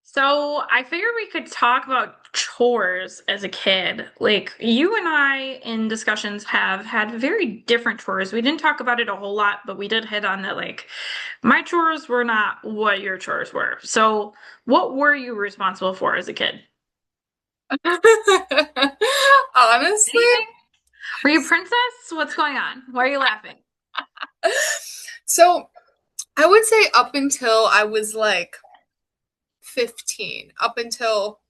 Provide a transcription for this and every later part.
So I figured we could talk about chores as a kid. Like you and I in discussions have had very different chores. We didn't talk about it a whole lot, but we did hit on that like my chores were not what your chores were. So what were you responsible for as a kid? Honestly, Anything? Were you princess? What's going on? Why are you laughing? so I would say up until I was like 15, up until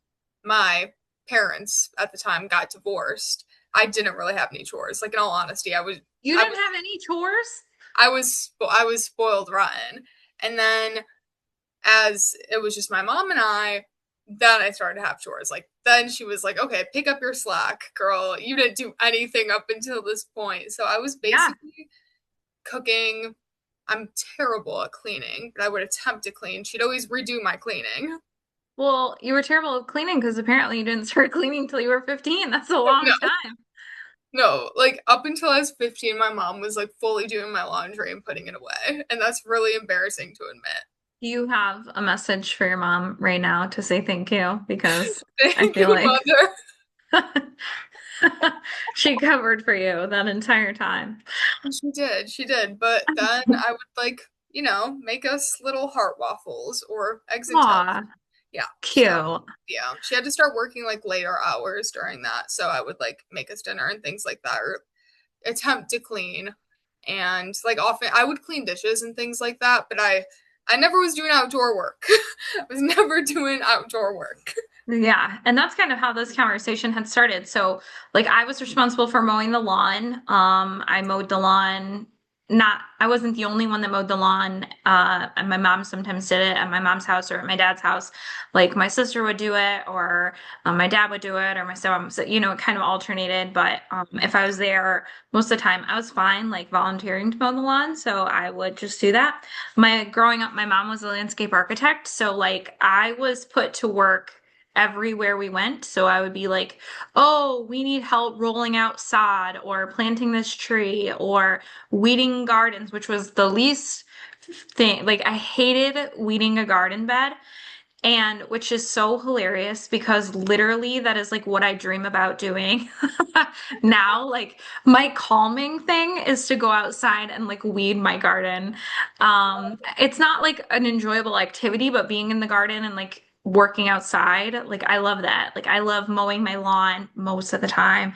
my parents at the time got divorced, I didn't really have any chores. Like in all honesty, You I didn't was have any chores? I was spoiled rotten. And then as it was just my mom and then I started to have chores. Like then she was like, "Okay, pick up your slack, girl. You didn't do anything up until this point." So I was Yeah. basically cooking. I'm terrible at cleaning, but I would attempt to clean. She'd always redo my cleaning. Well, you were terrible at cleaning because apparently you didn't start cleaning till you were 15. That's a No, long time. no, like up until I was 15, my mom was like fully doing my laundry and putting it away. And that's really embarrassing to Do you have a message for your mom right now to say thank you? Because admit. I Thank feel you, like mother. she covered for you that entire time. She did. But then I would like, make us little heart waffles or eggs and toast. Aw, Yeah. So, cute. yeah, she had to start working like later hours during that. So I would like make us dinner and things like that, or attempt to clean. And like often I would clean dishes and things like that, but I never was doing outdoor work. I was never doing outdoor work. Yeah, and that's kind of how this conversation had started. So, like, I was responsible for mowing the lawn. I mowed the lawn. Not, I wasn't the only one that mowed the lawn. And my mom sometimes did it at my mom's house or at my dad's house. Like, my sister would do it, or my dad would do it, or my stepmom. So, it kind of alternated. But if I was there most of the time, I was fine, like volunteering to mow the lawn. So I would just do that. My growing up, my mom was a landscape architect, so like I was put to work everywhere we went. So I would be like, oh, we need help rolling out sod or planting this tree or weeding gardens, which was the least thing. Like I hated weeding a garden bed. And which is so hilarious because literally that is like what I dream about doing now. Like my calming thing is to go outside and like weed my garden. It's not like an enjoyable activity, but being in the garden and like working outside, like I love that. Like I love mowing my lawn most of the time.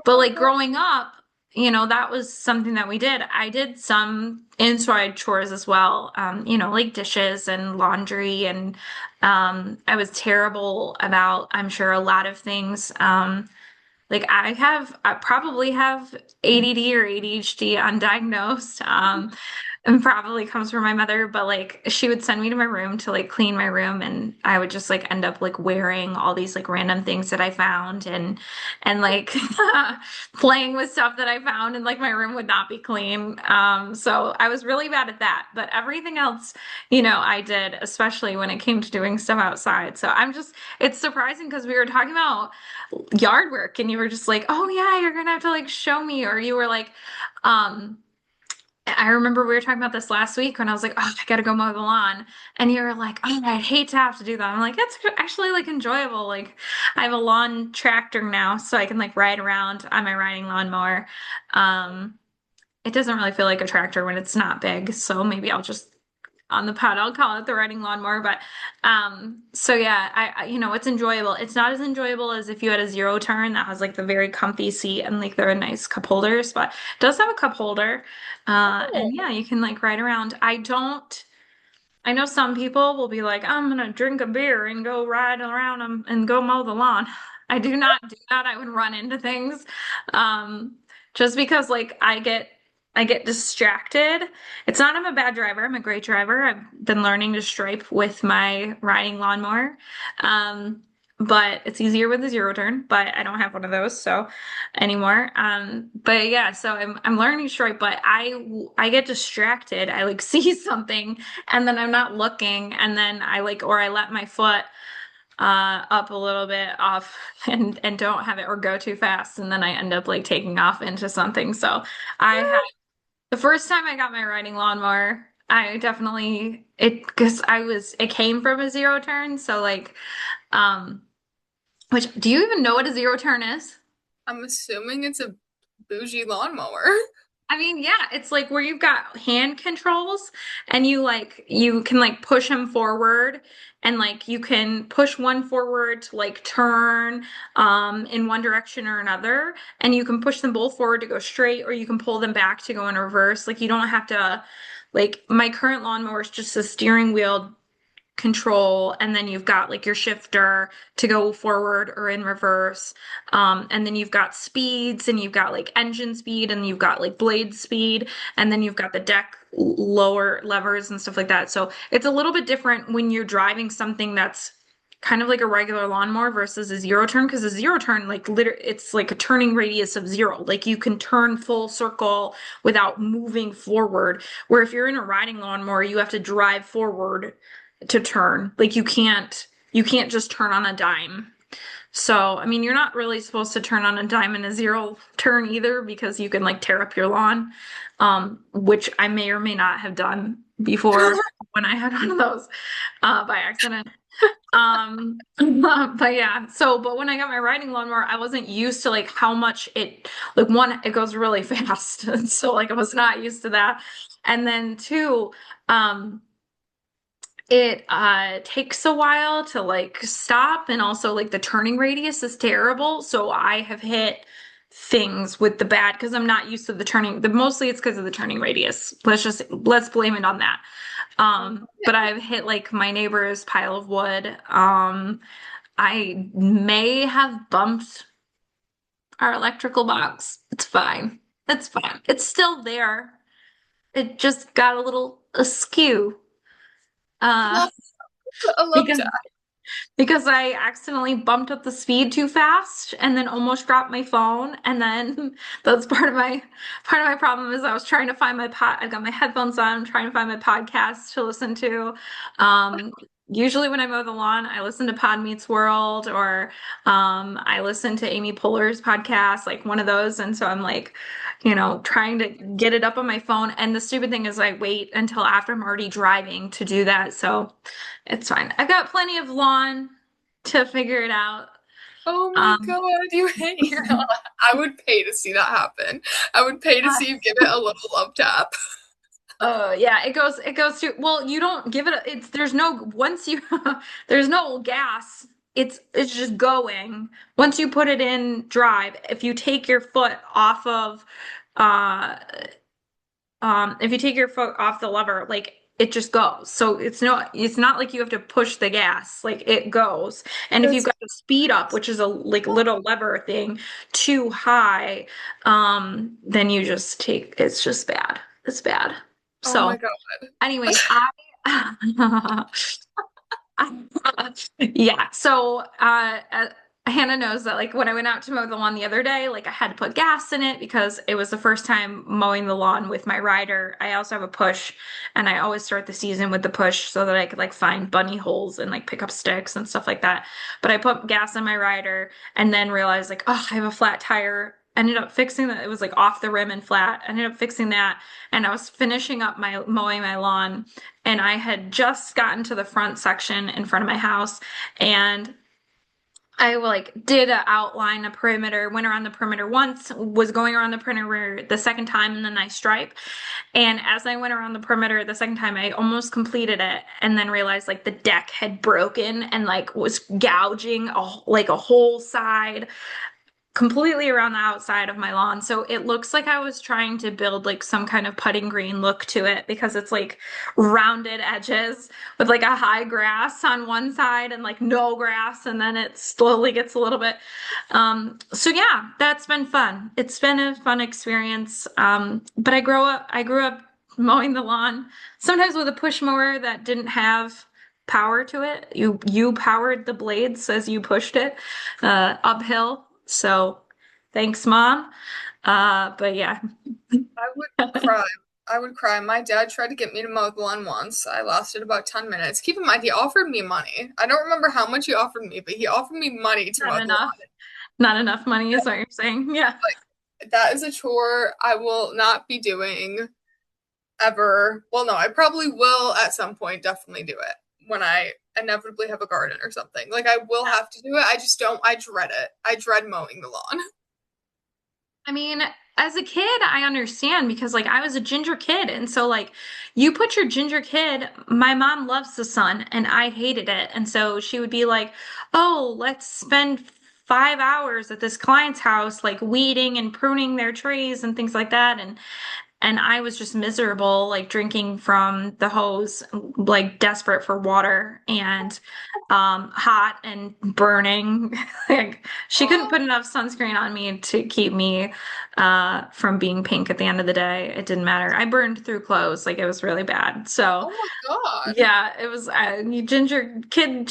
But like growing up, that was something that we did. I did some inside chores as well, like dishes and laundry. And I was terrible about, I'm sure, a lot of things. Like I probably have ADD or ADHD undiagnosed. And probably comes from my mother, but like she would send me to my room to like clean my room and I would just like end up like wearing all these like random things that I found and like playing with stuff that I found and like my room would not be clean. So I was really bad at that, but everything else, I did, especially when it came to doing stuff outside. So it's surprising because we were talking about yard work and you were just like, oh yeah, you're gonna have to like show me, or you were like, um I remember we were talking about this last week when I was like, oh, I gotta go mow the lawn. And you were like, oh, I'd hate to have to do that. I'm like, that's actually like enjoyable. Like I have a lawn tractor now, so I can like ride around on my riding lawnmower. Um, it doesn't really feel like a tractor when it's not big, so maybe I'll just on the pod. I'll call it the riding lawnmower. But so yeah, it's enjoyable. It's not as enjoyable as if you had a zero turn that has like the very comfy seat and like there are nice cup holders, but it does have a cup holder. And yeah, you can like ride around. I know some people will be like, I'm gonna drink a beer and go ride around them and go mow the lawn. I do not do that. I would run into things. Um, just because like I get distracted. It's not I'm a bad driver. I'm a great driver. I've been learning to stripe with my riding lawnmower. Um, but it's easier with a zero turn, but I don't have one of those so anymore. But yeah, so I'm learning to stripe, but I get distracted. I like see something and then I'm not looking and then I let my foot up a little bit off and don't have it or go too fast and then I end up like taking off into something. So I had the first time I got my riding lawnmower, I definitely it because it came from a zero turn, so like um which do you even know what a zero turn is? I'm assuming it's a bougie lawnmower. I mean, yeah, it's like where you've got hand controls and you can like push them forward and like you can push one forward to like turn in one direction or another and you can push them both forward to go straight or you can pull them back to go in reverse. Like you don't have to like my current lawnmower is just a steering wheel control and then you've got like your shifter to go forward or in reverse and then you've got speeds and you've got like engine speed and you've got like blade speed and then you've got the deck lower levers and stuff like that, so it's a little bit different when you're driving something that's kind of like a regular lawnmower versus a zero turn because a zero turn like it's like a turning radius of zero, like you can turn full circle without moving forward, where if you're in a riding lawnmower you have to drive forward to turn. Like you can't just turn on a dime. So, I mean, you're not really supposed to turn on a dime in a zero turn either because you can like tear up your lawn, which I may or may not have done before when I had one of those by accident. But yeah, but when I got my riding lawnmower, I wasn't used to like how much like one, it goes really fast. So like I was not used to that. And then two, it takes a while to like stop and also like the turning radius is terrible. So I have hit things with the bad because I'm not used to the turning. Mostly it's because of the turning radius. Let's blame it on that. But I've hit like my neighbor's pile of wood. I may have bumped our electrical box. It's fine. It's fine. It's still there. It just got a little askew. Uh, I love because that. because I accidentally bumped up the speed too fast and then almost dropped my phone. And then that's part of my problem is I was trying to find my I've got my headphones on, I'm trying to find my podcast to listen to. Um, Usually when I mow the lawn, I listen to Pod Meets World or I listen to Amy Poehler's podcast, like one of those. And so I'm like, trying to get it up on my phone. And the stupid thing is I wait until after I'm already driving to do that. So it's fine. I've got plenty of lawn to figure it out. Oh my Um, God, you hate your lawn. I would pay to see that happen. I would pay to see you give it a little love tap. yeah, it goes to, well, you don't give it, there's no, once you, there's no gas. It's just going. Once you put it in drive, if you take your foot off of, uh, if you take your foot off the lever, like it just goes. So it's not like you have to push the gas, like it goes. And if you've That's got the speed up, which is a like little lever thing, too high, then you just take, it's just bad. It's bad. oh my So God. anyways, yeah. So, Hannah knows that like when I went out to mow the lawn the other day, like I had to put gas in it because it was the first time mowing the lawn with my rider. I also have a push, and I always start the season with the push so that I could like find bunny holes and like pick up sticks and stuff like that. But I put gas in my rider and then realized like, oh, I have a flat tire. Ended up fixing that. It was like off the rim and flat. Ended up fixing that, and I was finishing up my mowing my lawn and I had just gotten to the front section in front of my house and I like did a outline, a perimeter, went around the perimeter once, was going around the perimeter the second time, and then I stripe. And as I went around the perimeter the second time, I almost completed it and then realized like the deck had broken and like was gouging like a whole side completely around the outside of my lawn. So it looks like I was trying to build like some kind of putting green look to it because it's like rounded edges with like a high grass on one side and like no grass and then it slowly gets a little bit so yeah, that's been fun. It's been a fun experience. But I grew up mowing the lawn sometimes with a push mower that didn't have power to it. You powered the blades as you pushed it uphill. So thanks, Mom. But yeah. I would cry. I would cry. My dad tried to get me to mow the lawn once. I lasted about 10 minutes. Keep in mind, he offered me money. I don't remember how much he offered me, but he offered me money to Not mow the enough. lawn. Not enough money is what you're saying. Yeah. Like, that is a chore I will not be doing. ever, well, no, I probably will at some point definitely do it when I inevitably have a garden or something. Like I will have to do it. I just don't, I dread it. I dread mowing the lawn. I mean, as a kid, I understand because like I was a ginger kid, and so like you put your ginger kid, my mom loves the sun and I hated it. And so she would be like, "Oh, let's spend 5 hours at this client's house like weeding and pruning their trees and things like that." And I was just miserable, like drinking from the hose, like desperate for water and hot and burning. Like she couldn't Oh, put enough sunscreen on me to keep me from being pink at the end of the day. It didn't matter. I burned through clothes, like it was really bad. So oh my God. yeah, it was you ginger kid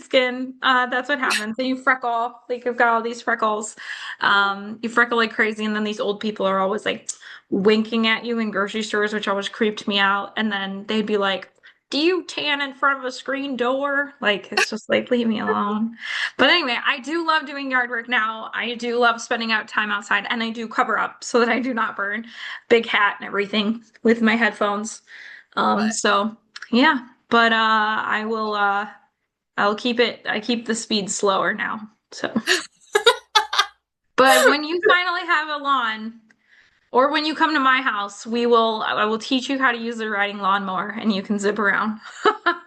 skin. That's what happens. And you freckle, like you've got all these freckles. You freckle like crazy, and then these old people are always like winking at you in grocery stores, which always creeped me out. And then they'd be like, "Do you tan in front of a screen door?" Like it's just like leave me alone. But anyway, I do love doing yard work now. I do love spending out time outside, and I do cover up so that I do not burn. Big hat and everything with my headphones. But So yeah, but I'll keep it I keep the speed slower now. So but when you finally have a lawn or when you come to my house, I will teach you how to use the riding lawnmower and you can zip around.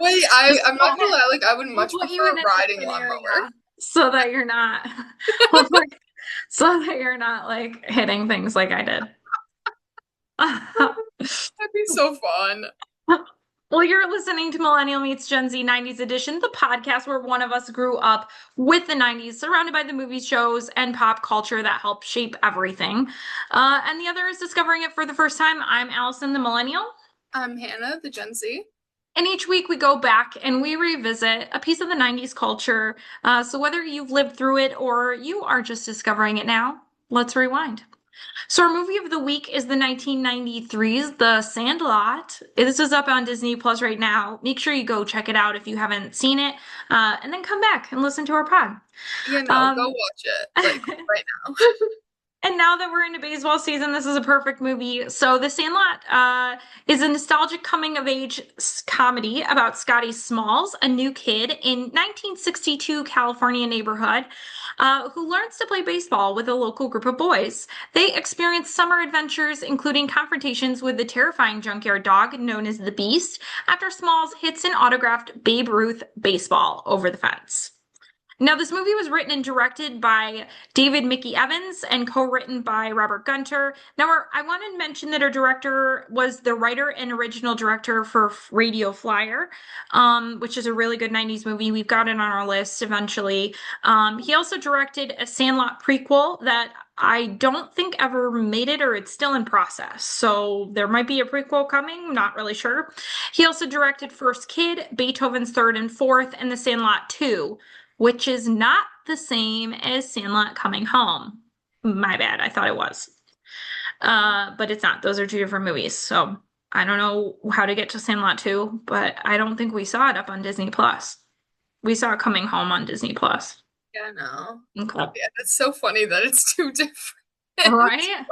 wait, Just I'm not gonna lie, like I would we'll much put you prefer in a a riding different lawnmower. area so that you're not we'll put- so that you're not like hitting things like I did. That'd be so fun. Well, you're listening to Millennial Meets Gen Z 90's edition, the podcast where one of us grew up with the 90's, surrounded by the movies, shows, and pop culture that helped shape everything. And the other is discovering it for the first time. I'm Allison, the Millennial. I'm Hannah, the Gen Z. And each week we go back and we revisit a piece of the 90's culture. So whether you've lived through it or you are just discovering it now, let's rewind. So our movie of the week is the 1993's The Sandlot. This is up on Disney Plus right now. Make sure you go check it out if you haven't seen it, and then come back and listen to our pod. You know, go Um, watch it like right now. And now that we're into baseball season, this is a perfect movie. So, The Sandlot is a nostalgic coming of age comedy about Scotty Smalls, a new kid in 1962 California neighborhood who learns to play baseball with a local group of boys. They experience summer adventures, including confrontations with the terrifying junkyard dog known as the Beast, after Smalls hits an autographed Babe Ruth baseball over the fence. Now, this movie was written and directed by David Mickey Evans and co-written by Robert Gunter. Now, I want to mention that our director was the writer and original director for Radio Flyer, which is a really good 90's movie. We've got it on our list eventually. He also directed a Sandlot prequel that I don't think ever made it or it's still in process. So there might be a prequel coming, not really sure. He also directed First Kid, Beethoven's Third and Fourth, and The Sandlot 2, which is not the same as Sandlot Coming Home. My bad, I thought it was. But it's not. Those are two different movies. So I don't know how to get to Sandlot 2, but I don't think we saw it up on Disney Plus. We saw it Coming Home on Disney Plus. Yeah, no. Okay. Yeah, it's so funny that it's two different. Right?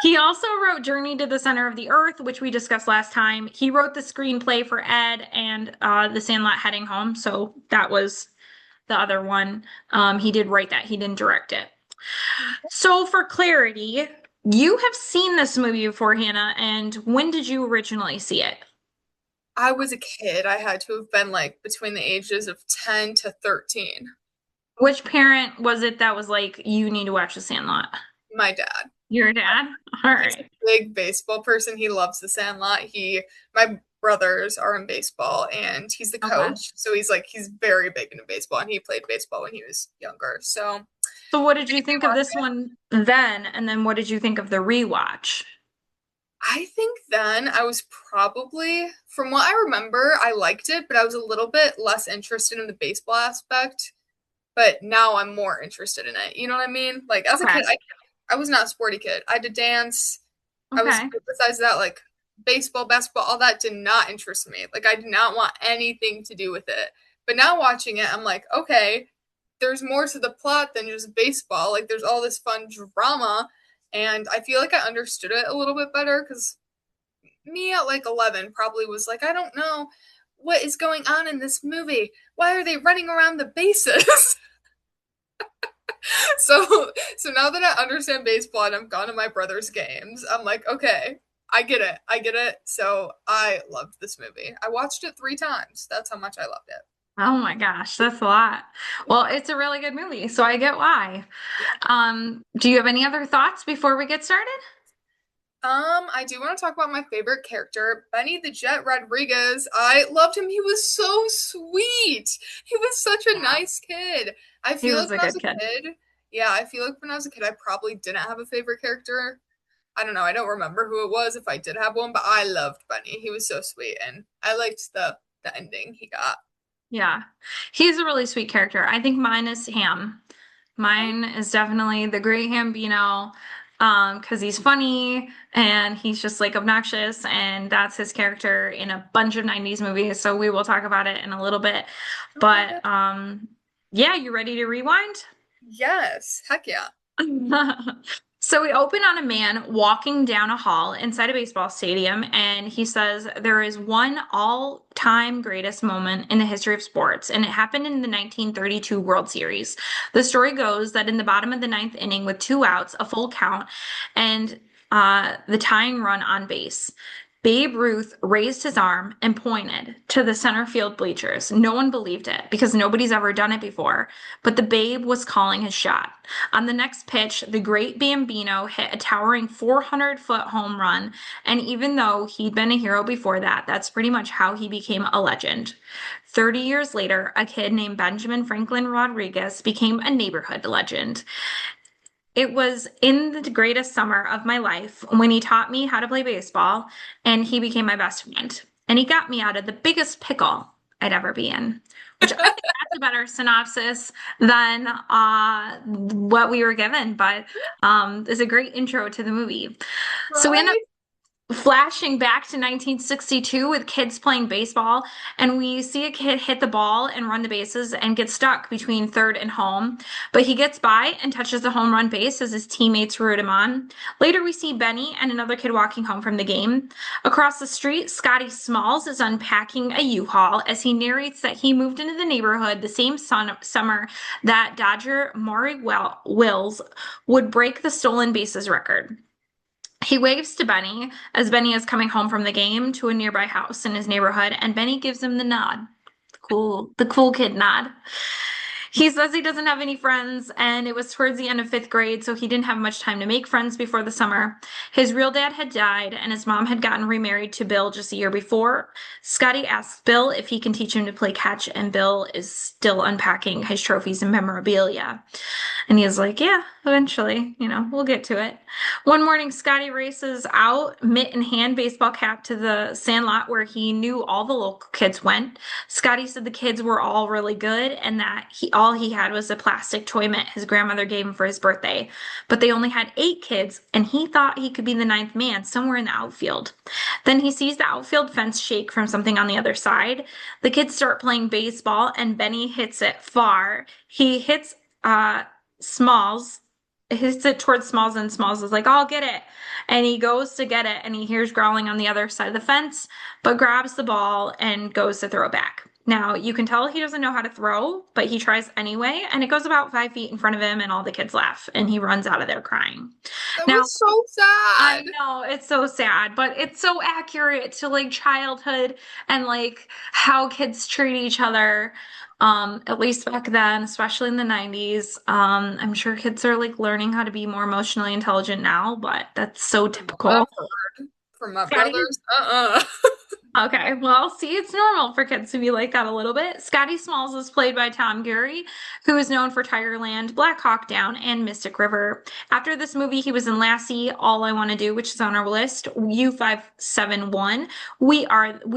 He also wrote Journey to the Center of the Earth, which we discussed last time. He wrote the screenplay for Ed and The Sandlot Heading Home. So that was the other one. He did write that. He didn't direct it. So for clarity, you have seen this movie before, Hannah, and when did you originally see it? I was a kid. I had to have been like between the ages of 10 to 13. Which parent was it that was like, you need to watch The Sandlot? My dad. Your dad? All He's a right. big baseball person. He loves the Sandlot. My brothers are in baseball and he's the Okay. coach. So he's very big into baseball and he played baseball when he was younger. So So what did you we think of watch this it. one then? And then what did you think of the rewatch? I think then I was probably, from what I remember, I liked it, but I was a little bit less interested in the baseball aspect. But now I'm more interested in it. You know what I mean? Like as a Okay. kid, I was not a sporty kid. I did dance. I was Okay. besides that, like baseball, basketball, all that did not interest me. Like I did not want anything to do with it. But now watching it, I'm like, okay, there's more to the plot than just baseball. Like there's all this fun drama, and I feel like I understood it a little bit better because me at like 11 probably was like, I don't know what is going on in this movie. Why are they running around the bases? So now that I understand baseball and I've gone to my brother's games, I'm like, okay, I get it. I get it. So I loved this movie. I watched it 3 times. That's how much I loved it. Oh my gosh, that's a lot. Well, it's a really good movie, so I get why. Yeah. Do you have any other thoughts before we get started? I do want to talk about my favorite character, Benny the Jet Rodriguez. I loved him. He was so sweet. He was such a Yeah, nice kid. I he feel was like a when I was good a kid. kid, yeah, I feel like when I was a kid, I probably didn't have a favorite character. I don't know. I don't remember who it was if I did have one, but I loved Benny. He was so sweet, and I liked the ending he got. Yeah, he's a really sweet character. I think mine is Ham. Mine is definitely the Great Hambino, because he's funny and he's just like obnoxious, and that's his character in a bunch of 90's movies. So we will talk about it in a little bit. Okay. But yeah, you ready to rewind? Yes. Heck yeah. So we open on a man walking down a hall inside a baseball stadium, and he says there is one all-time greatest moment in the history of sports, and it happened in the 1932 World Series. The story goes that in the bottom of the ninth inning, with 2 outs, a full count, and the tying run on base, Babe Ruth raised his arm and pointed to the center field bleachers. No one believed it because nobody's ever done it before, but the Babe was calling his shot. On the next pitch, the great Bambino hit a towering 400-foot home run, and even though he'd been a hero before that, that's pretty much how he became a legend. 30 years later, a kid named Benjamin Franklin Rodriguez became a neighborhood legend. It was in the greatest summer of my life when he taught me how to play baseball, and he became my best friend. And he got me out of the biggest pickle I'd ever be in, which I think that's a better synopsis than what we were given, but is a great intro to the movie. So we end up Right. flashing back to 1962 with kids playing baseball, and we see a kid hit the ball and run the bases and get stuck between third and home, but he gets by and touches the home run base as his teammates root him on. Later we see Benny and another kid walking home from the game. Across the street, Scotty Smalls is unpacking a U-Haul as he narrates that he moved into the neighborhood the same summer that Dodger Maury Wills would break the stolen bases record. He waves to Benny as Benny is coming home from the game to a nearby house in his neighborhood, and Benny gives him the nod. The cool kid nod. He says he doesn't have any friends, and it was towards the end of fifth grade, so he didn't have much time to make friends before the summer. His real dad had died, and his mom had gotten remarried to Bill just a year before. Scotty asks Bill if he can teach him to play catch, and Bill is still unpacking his trophies and memorabilia. And he's like, yeah, eventually, we'll get to it. One morning, Scotty races out, mitt in hand, baseball cap to the Sandlot where he knew all the local kids went. Scotty said the kids were all really good and that all he had was a plastic toy mitt his grandmother gave him for his birthday. But they only had 8 kids, and he thought he could be the ninth man somewhere in the outfield. Then he sees the outfield fence shake from something on the other side. The kids start playing baseball, and Benny hits it far. He hits Smalls, hits it towards Smalls, and Smalls is like, I'll get it. And he goes to get it, and he hears growling on the other side of the fence, but grabs the ball and goes to throw it back. Now, you can tell he doesn't know how to throw, but he tries anyway, and it goes about 5 feet in front of him, and all the kids laugh, and he runs out of there crying. That Now, was so I sad. know it's so sad, but it's so accurate to like childhood and like how kids treat each other. At least back then, especially in the 90's. I'm sure kids are like learning how to be more emotionally intelligent now, but that's so From what I've typical. heard from my Scotty? brothers, uh-uh. Okay, well, see, it's normal for kids to be like that a little bit. Scotty Smalls is played by Tom Gary, who is known for Tigerland, Black Hawk Down, and Mystic River. After this movie, he was in Lassie, All I Want to Do, which is on our list, U571. We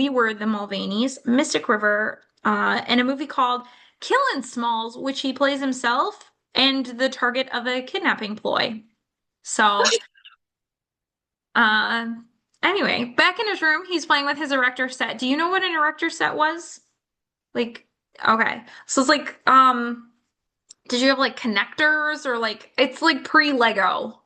Were the Mulvaneys, Mystic River, and a movie called Killin' Smalls, which he plays himself and the target of a kidnapping ploy. So, uh, anyway, back in his room, he's playing with his erector set. Do you know what an erector set was? Like, okay. So it's like, did you have like connectors or like it's like pre-Lego,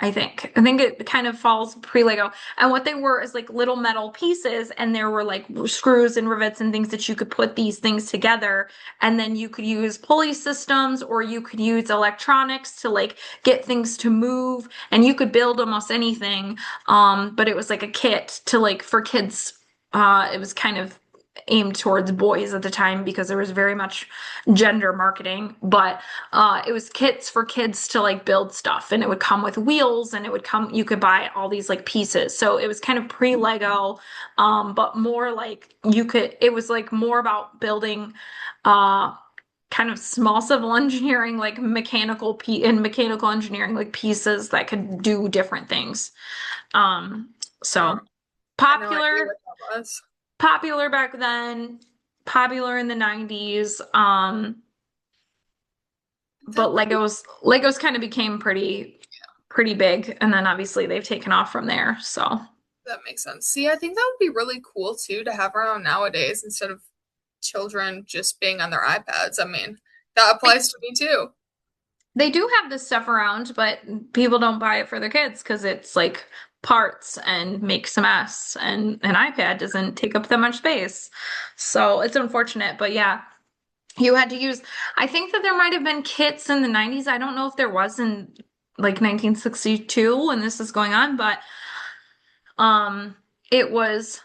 I think. I think it kind of falls pre-Lego. And what they were is like little metal pieces, and there were like screws and rivets and things that you could put these things together. And then you could use pulley systems or you could use electronics to like get things to move. And you could build almost anything. But it was like a kit to like for kids. It was kind of aimed towards boys at the time because there was very much gender marketing, but it was kits for kids to like build stuff, and it would come with wheels, and it would come, you could buy all these like pieces. So it was kind of pre-Lego, but more like you could, it was like more about building uh kind of small civil engineering, like mechanical engineering, like pieces that could do different things. Um, Oh, so I had no idea popular what that was. popular back then, popular in the 90's. But That would be Legos kind of became pretty big, and then obviously they've taken off from there. So That makes sense. See, I think that would be really cool too to have around nowadays instead of children just being on their iPads. I mean, that they, applies to me too. they do have this stuff around, but people don't buy it for their kids because it's like parts and makes a mess, and an iPad doesn't take up that much space. So it's unfortunate, but yeah, you had to use, I think that there might have been kits in the 90's. I don't know if there was in like 1962 when this is going on, but um it was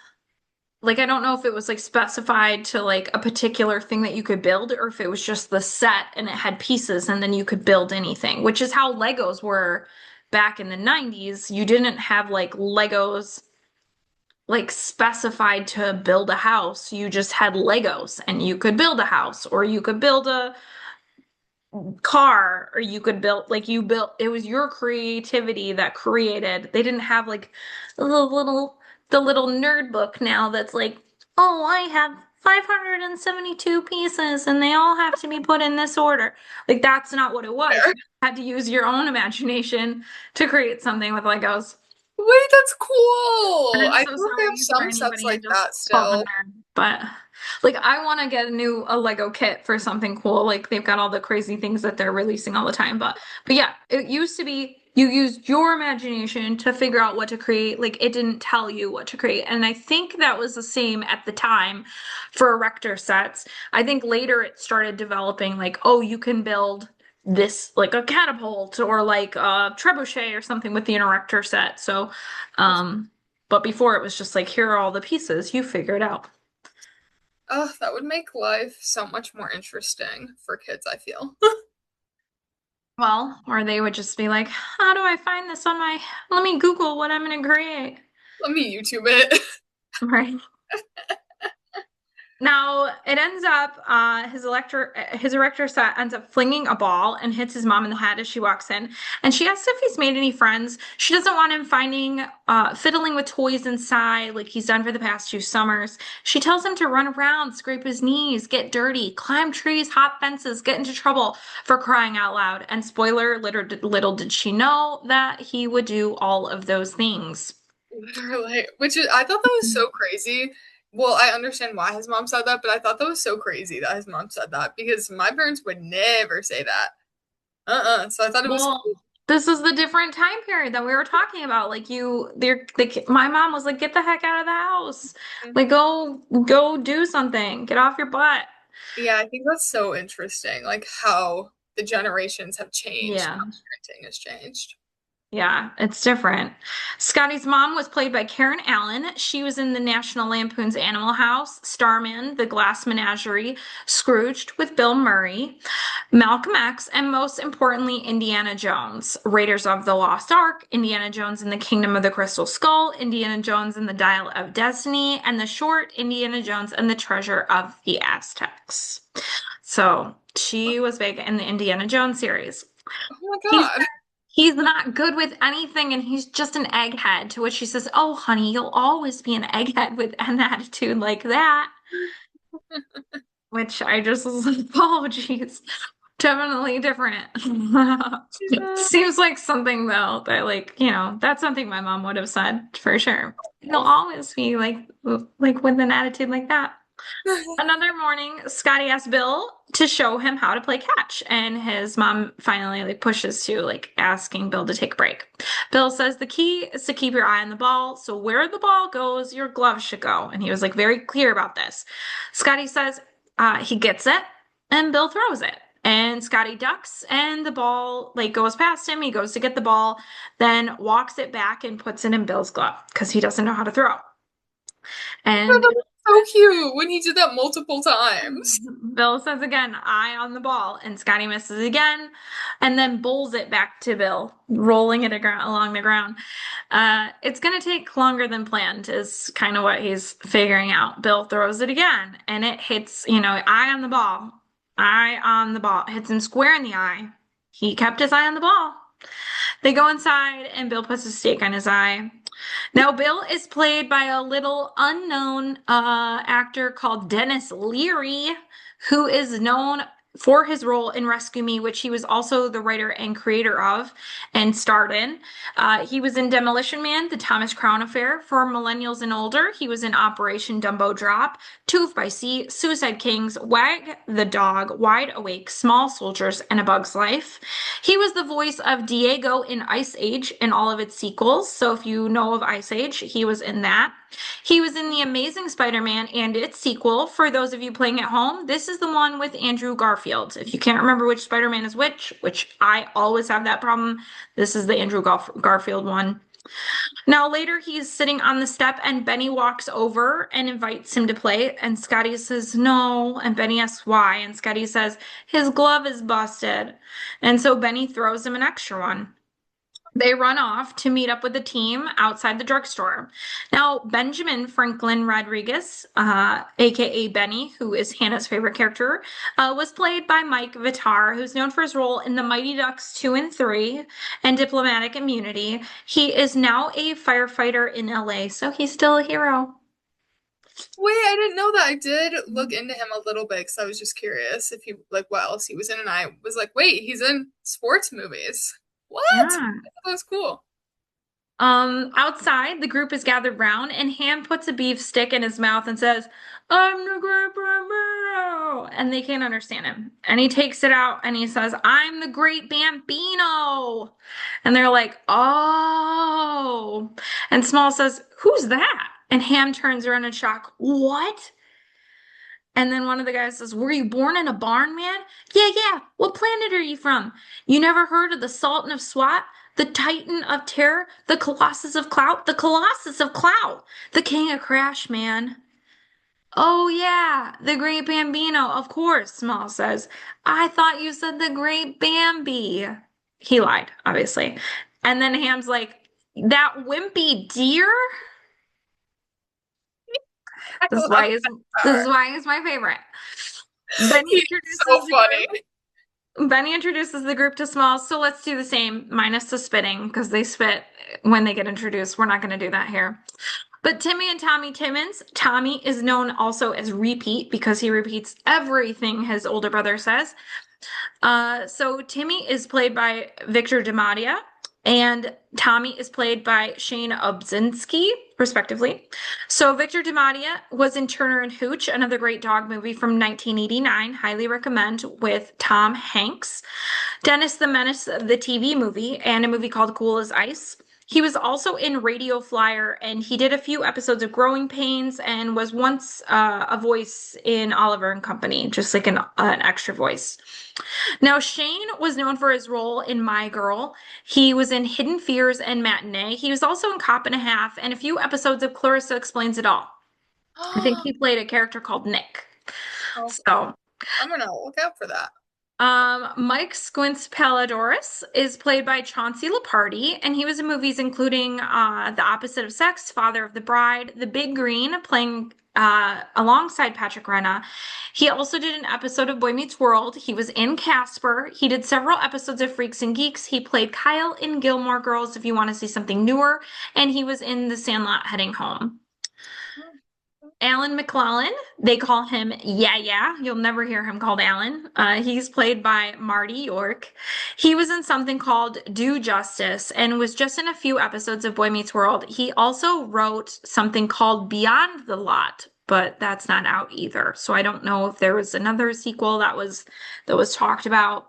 like I don't know if it was like specified to like a particular thing that you could build or if it was just the set and it had pieces and then you could build anything, which is how Legos were back in the 90's. You didn't have like Legos like specified to build a house. You just had Legos and you could build a house or you could build a car or you could build like you built, it was your creativity that created. They didn't have like the little nerd book now that's like, oh, I have 572 pieces and they all have to be put in this order. Like that's not what it was. There. You had to use your own imagination to create something with Legos. Wait, that's cool. I'm I so feel like they have sorry for some sets anybody who like just that called them still. nerd, but like I want to get a Lego kit for something cool. Like they've got all the crazy things that they're releasing all the time, but yeah, it used to be you used your imagination to figure out what to create. Like it didn't tell you what to create, and I think that was the same at the time for erector sets. I think later it started developing like, oh, you can build this like a catapult or like a trebuchet or something with the erector set. So but before it was just like, here are all the pieces, you figure it out. Oh, that would make life so much more interesting for kids, I feel. Well, or they would just be like, how do I find this on my, let me Google what I'm going to create. Let me YouTube it. Right. Now it ends up his erector set ends up flinging a ball and hits his mom in the head as she walks in. And she asks if he's made any friends. She doesn't want him finding fiddling with toys inside like he's done for the past 2 summers. She tells him to run around, scrape his knees, get dirty, climb trees, hop fences, get into trouble for crying out loud. And spoiler, little did she know that he would do all of those things. Literally. Which is, I thought that was so crazy. Well, I understand why his mom said that, but I thought that was so crazy that his mom said that because my parents would never say that. So I thought it was Well, cool. this is the different time period that we were talking about. Like my mom was like, get the heck out of the house. Like go do something. Get off your butt. Yeah, I think that's so interesting, like how the generations have changed, Yeah. how parenting has changed. Yeah, it's different. Scotty's mom was played by Karen Allen. She was in the National Lampoon's Animal House, Starman, The Glass Menagerie, Scrooged with Bill Murray, Malcolm X, and most importantly, Indiana Jones, Raiders of the Lost Ark, Indiana Jones and the Kingdom of the Crystal Skull, Indiana Jones and the Dial of Destiny, and the short Indiana Jones and the Treasure of the Aztecs. So she was big in the Indiana Jones series. Oh my He's God. He's not good with anything and he's just an egghead. To which she says, oh, honey, you'll always be an egghead with an attitude like that. Which I just was like, oh, geez, definitely different. Yeah. Seems like something, though, that, like, that's something my mom would have said for sure. You'll Oh, always be like with an attitude like that. Another morning, Scotty asks Bill to show him how to play catch, and his mom finally pushes to asking Bill to take a break. Bill says the key is to keep your eye on the ball, so where the ball goes, your glove should go. And he was very clear about this. Scotty says he gets it, and Bill throws it. And Scotty ducks, and the ball goes past him. He goes to get the ball, then walks it back and puts it in Bill's glove because he doesn't know how to throw. That And was so cute when he did that multiple times. Bill says again, eye on the ball, and Scotty misses again, and then bowls it back to Bill, rolling it along the ground. It's going to take longer than planned, is kind of what he's figuring out. Bill throws it again, and it hits, eye on the ball. Eye on the ball. It hits him square in the eye. He kept his eye on the ball. They go inside, and Bill puts a stake on his eye. Now, Bill is played by a little unknown actor called Dennis Leary, who is known for his role in Rescue Me, which he was also the writer and creator of and starred in. He was in Demolition Man, The Thomas Crown Affair. For millennials and older, he was in Operation Dumbo Drop, Tooth by Sea, Suicide Kings, Wag the Dog, Wide Awake, Small Soldiers, and A Bug's Life. He was the voice of Diego in Ice Age and all of its sequels. So if you know of Ice Age, he was in that. He was in The Amazing Spider-Man and its sequel. For those of you playing at home, this is the one with Andrew Garfield. If you can't remember which Spider-Man is which I always have that problem, this is the Andrew Garfield one. Now later he's sitting on the step and Benny walks over and invites him to play, and Scotty says no, and Benny asks why, and Scotty says his glove is busted. And so Benny throws him an extra one. They run off to meet up with the team outside the drugstore. Now, Benjamin Franklin Rodriguez, aka Benny, who is Hannah's favorite character, was played by Mike Vitar, who's known for his role in The Mighty Ducks 2 and 3 and Diplomatic Immunity. He is now a firefighter in LA, so he's still a hero. Wait, I didn't know that. I did look into him a little bit because I was just curious if he what else he was in, and I was like, wait, he's in sports movies. What? Yeah. That was cool. Outside, the group is gathered round, and Ham puts a beef stick in his mouth and says, I'm the great Bambino. And they can't understand him. And he takes it out and he says, I'm the great Bambino. And they're like, oh. And Small says, who's that? And Ham turns around in shock. What? And then one of the guys says, were you born in a barn, man? Yeah, yeah. What planet are you from? You never heard of the Sultan of Swat? The Titan of Terror? The Colossus of Clout? The Colossus of Clout! The King of Crash, man. Oh, yeah, the Great Bambino, of course, Small says. I thought you said the Great Bambi. He lied, obviously. And then Ham's like, that wimpy deer? I This is love why he's, that this is part. why he's my favorite. Benny He's so introduces the funny. group. Benny introduces the group to Smalls, so let's do the same, minus the spitting, because they spit when they get introduced. We're not going to do that here. But Timmy and Tommy Timmons, Tommy is known also as Repeat because he repeats everything his older brother says. So Timmy is played by Victor DiMattia, and Tommy is played by Shane Obzinski, respectively. So Victor DiMattia was in Turner and Hooch, another great dog movie from 1989, highly recommend, with Tom Hanks. Dennis the Menace, the TV movie, and a movie called Cool as Ice. He was also in Radio Flyer, and he did a few episodes of Growing Pains and was once a voice in Oliver and Company, just like an extra voice. Now, Shane was known for his role in My Girl. He was in Hidden Fears and Matinee. He was also in Cop and a Half and a few episodes of Clarissa Explains It All. I think he played a character called Nick. Okay. So, I'm gonna look out for that. Mike Squints Palladores is played by Chauncey Lepardi, and he was in movies including The Opposite of Sex, Father of the Bride, The Big Green, playing alongside Patrick Renna. He also did an episode of Boy Meets World. He was in Casper. He did several episodes of Freaks and Geeks. He played Kyle in Gilmore Girls, if you want to see something newer, and he was in The Sandlot Heading Home. Alan McClellan, they call him Yeah Yeah. You'll never hear him called Alan. He's played by Marty York. He was in something called Do Justice and was just in a few episodes of Boy Meets World. He also wrote something called Beyond the Lot, but that's not out either. So I don't know if there was another sequel that was talked about.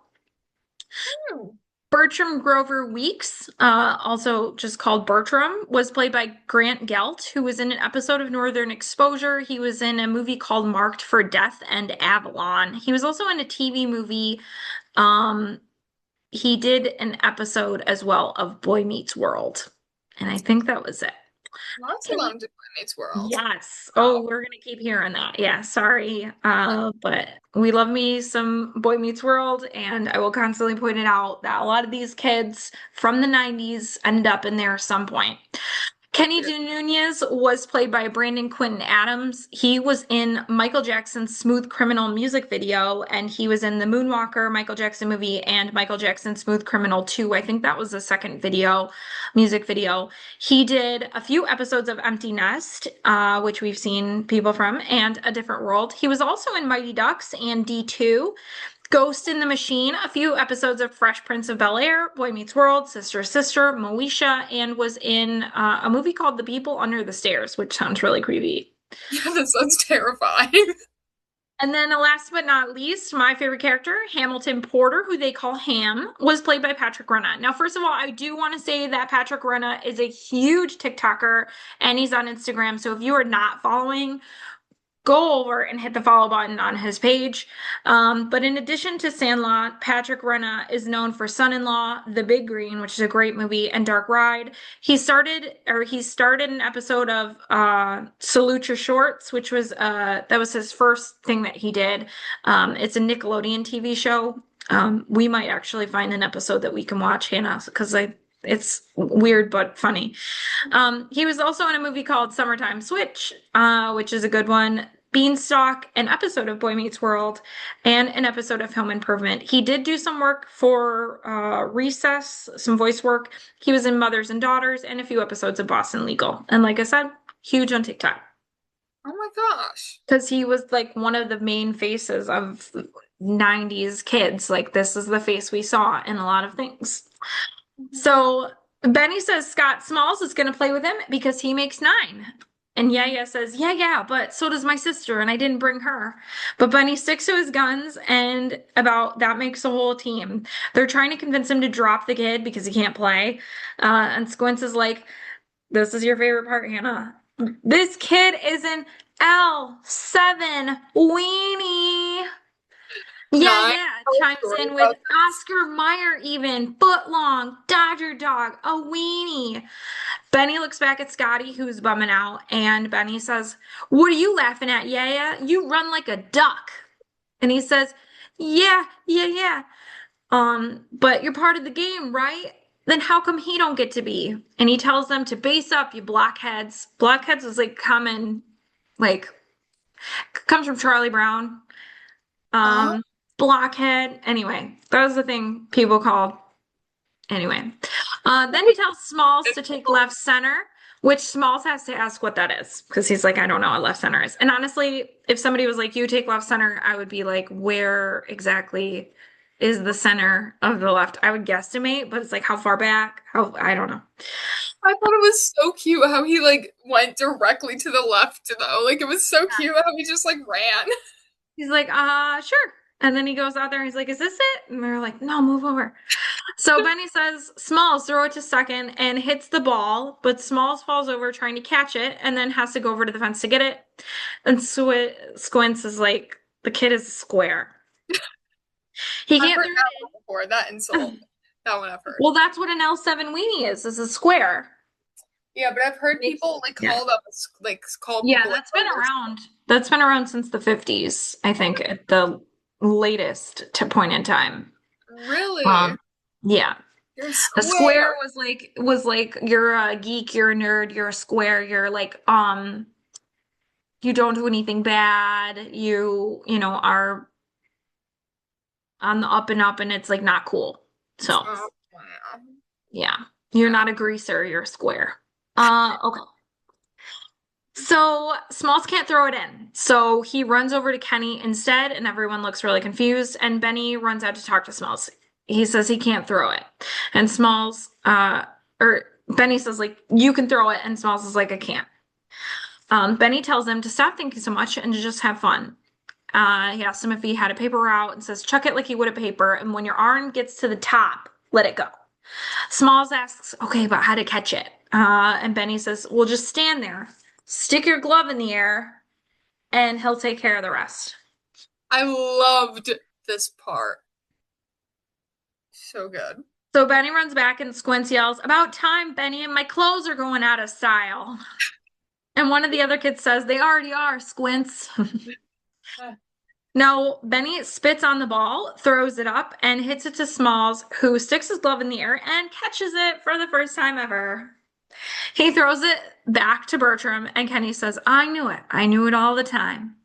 Oh, Bertram Grover Weeks, also just called Bertram, was played by Grant Gelt, who was in an episode of Northern Exposure. He was in a movie called Marked for Death and Avalon. He was also in a TV movie. Um, he did an episode as well of Boy Meets World. And I think that was it. lots of Can you them do Boy Meets World. Yes. Oh, Wow. we're gonna keep hearing that. Yeah, sorry. But we love me some Boy Meets World, and I will constantly point it out that a lot of these kids from the 90's end up in there at some point. Kenny Yeah. Nunez was played by Brandon Quinton Adams. He was in Michael Jackson's Smooth Criminal music video, and he was in the Moonwalker Michael Jackson movie and Michael Jackson Smooth Criminal 2. I think that was the second music video. He did a few episodes of Empty Nest, which we've seen people from, and A Different World. He was also in Mighty Ducks and D2. Ghost in the Machine, a few episodes of Fresh Prince of Bel-Air, Boy Meets World, Sister Sister, Moesha, and was in a movie called The People Under the Stairs, which sounds really creepy. Yeah, that sounds terrifying. And then last but not least, my favorite character, Hamilton Porter, who they call Ham, was played by Patrick Renna. Now, first of all, I do want to say that Patrick Renna is a huge TikToker and he's on Instagram. So if you are not following, go over and hit the follow button on his page. But in addition to Sandlot, Patrick Renna is known for Son-in-Law, The Big Green, which is a great movie, and Dark Ride. He started an episode of Salute Your Shorts, which was that was his first thing that he did. It's a Nickelodeon TV show. We might actually find an episode that we can watch, Hannah, because it's weird but funny. He was also in a movie called Summertime Switch, which is a good one. Beanstalk, an episode of Boy Meets World, and an episode of Home Improvement. He did do some work for Recess, some voice work. He was in Mothers and Daughters and a few episodes of Boston Legal. And like I said, huge on TikTok Oh my gosh. because he was like one of the main faces of 90's kids. Like, this is the face we saw in a lot of things. So Benny says Scott Smalls is going to play with him because he makes 9. And Yaya says, yeah, yeah, but so does my sister, and I didn't bring her. But Benny sticks to his guns, and about that makes a whole team. They're trying to convince him to drop the kid because he can't play. And Squints is like, this is your favorite part, Hannah. This kid is an L7 weenie. Yeah, Nine yeah, chimes story in with about Oscar Mayer even, foot long, Dodger dog, a weenie. Benny looks back at Scotty, who's bumming out, and Benny says, what are you laughing at, yeah? You run like a duck. And he says, yeah, yeah, yeah. But you're part of the game, right? Then how come he don't get to be? And he tells them to base up, you blockheads. Blockheads is like common, like, comes from Charlie Brown. oh, Um, Blockhead. Anyway, that was the thing people called. Anyway, then he tells Smalls to take left center, which Smalls has to ask what that is because he's like, I don't know what left center is. And honestly, if somebody was like, you take left center, I would be like, where exactly is the center of the left? I would guesstimate, but it's like, how far back? I don't know. I thought it was so cute how he like went directly to the left though. Like it was so cute how he just like ran. He's like, sure. And then he goes out there and he's like, is this it? And they're like, no, move over. So Benny says, Smalls, throw it to second and hits the ball, but Smalls falls over trying to catch it and then has to go over to the fence to get it. And Squints is like, the kid is a square. He I've can't heard throw that it one before. That insult. in. That one I've heard. Well, that's what an L7 weenie is a square. Yeah, but I've heard Makes- people like yeah. call them like call Yeah, people that's like been ogres. around. That's been around since the 50's, I think, at the latest point in time. Really? Yeah. You're A square square. was like you're a geek, you're a nerd, you're a square, you're like you don't do anything bad, you know are on the up and up and it's like not cool. So, Oh, wow. yeah. You're not a greaser, you're a square. Okay. So Smalls can't throw it in. So he runs over to Kenny instead, and everyone looks really confused. And Benny runs out to talk to Smalls. He says he can't throw it. And or Benny says, like, you can throw it. And Smalls is like, I can't. Benny tells him to stop thinking so much and to just have fun. He asks him if he had a paper route and says, chuck it like you would a paper, and when your arm gets to the top, let it go. Smalls asks, okay, but how to catch it? And Benny says, well, just stand there, stick your glove in the air, and he'll take care of the rest. I loved this part. So good. So Benny runs back and Squints yells, about time, Benny, and my clothes are going out of style. And one of the other kids says, they already are, Squints. No, Benny spits on the ball, throws it up, and hits it to Smalls, who sticks his glove in the air and catches it for the first time ever. He throws it back to Bertram, and Kenny says, I knew it. I knew it all the time.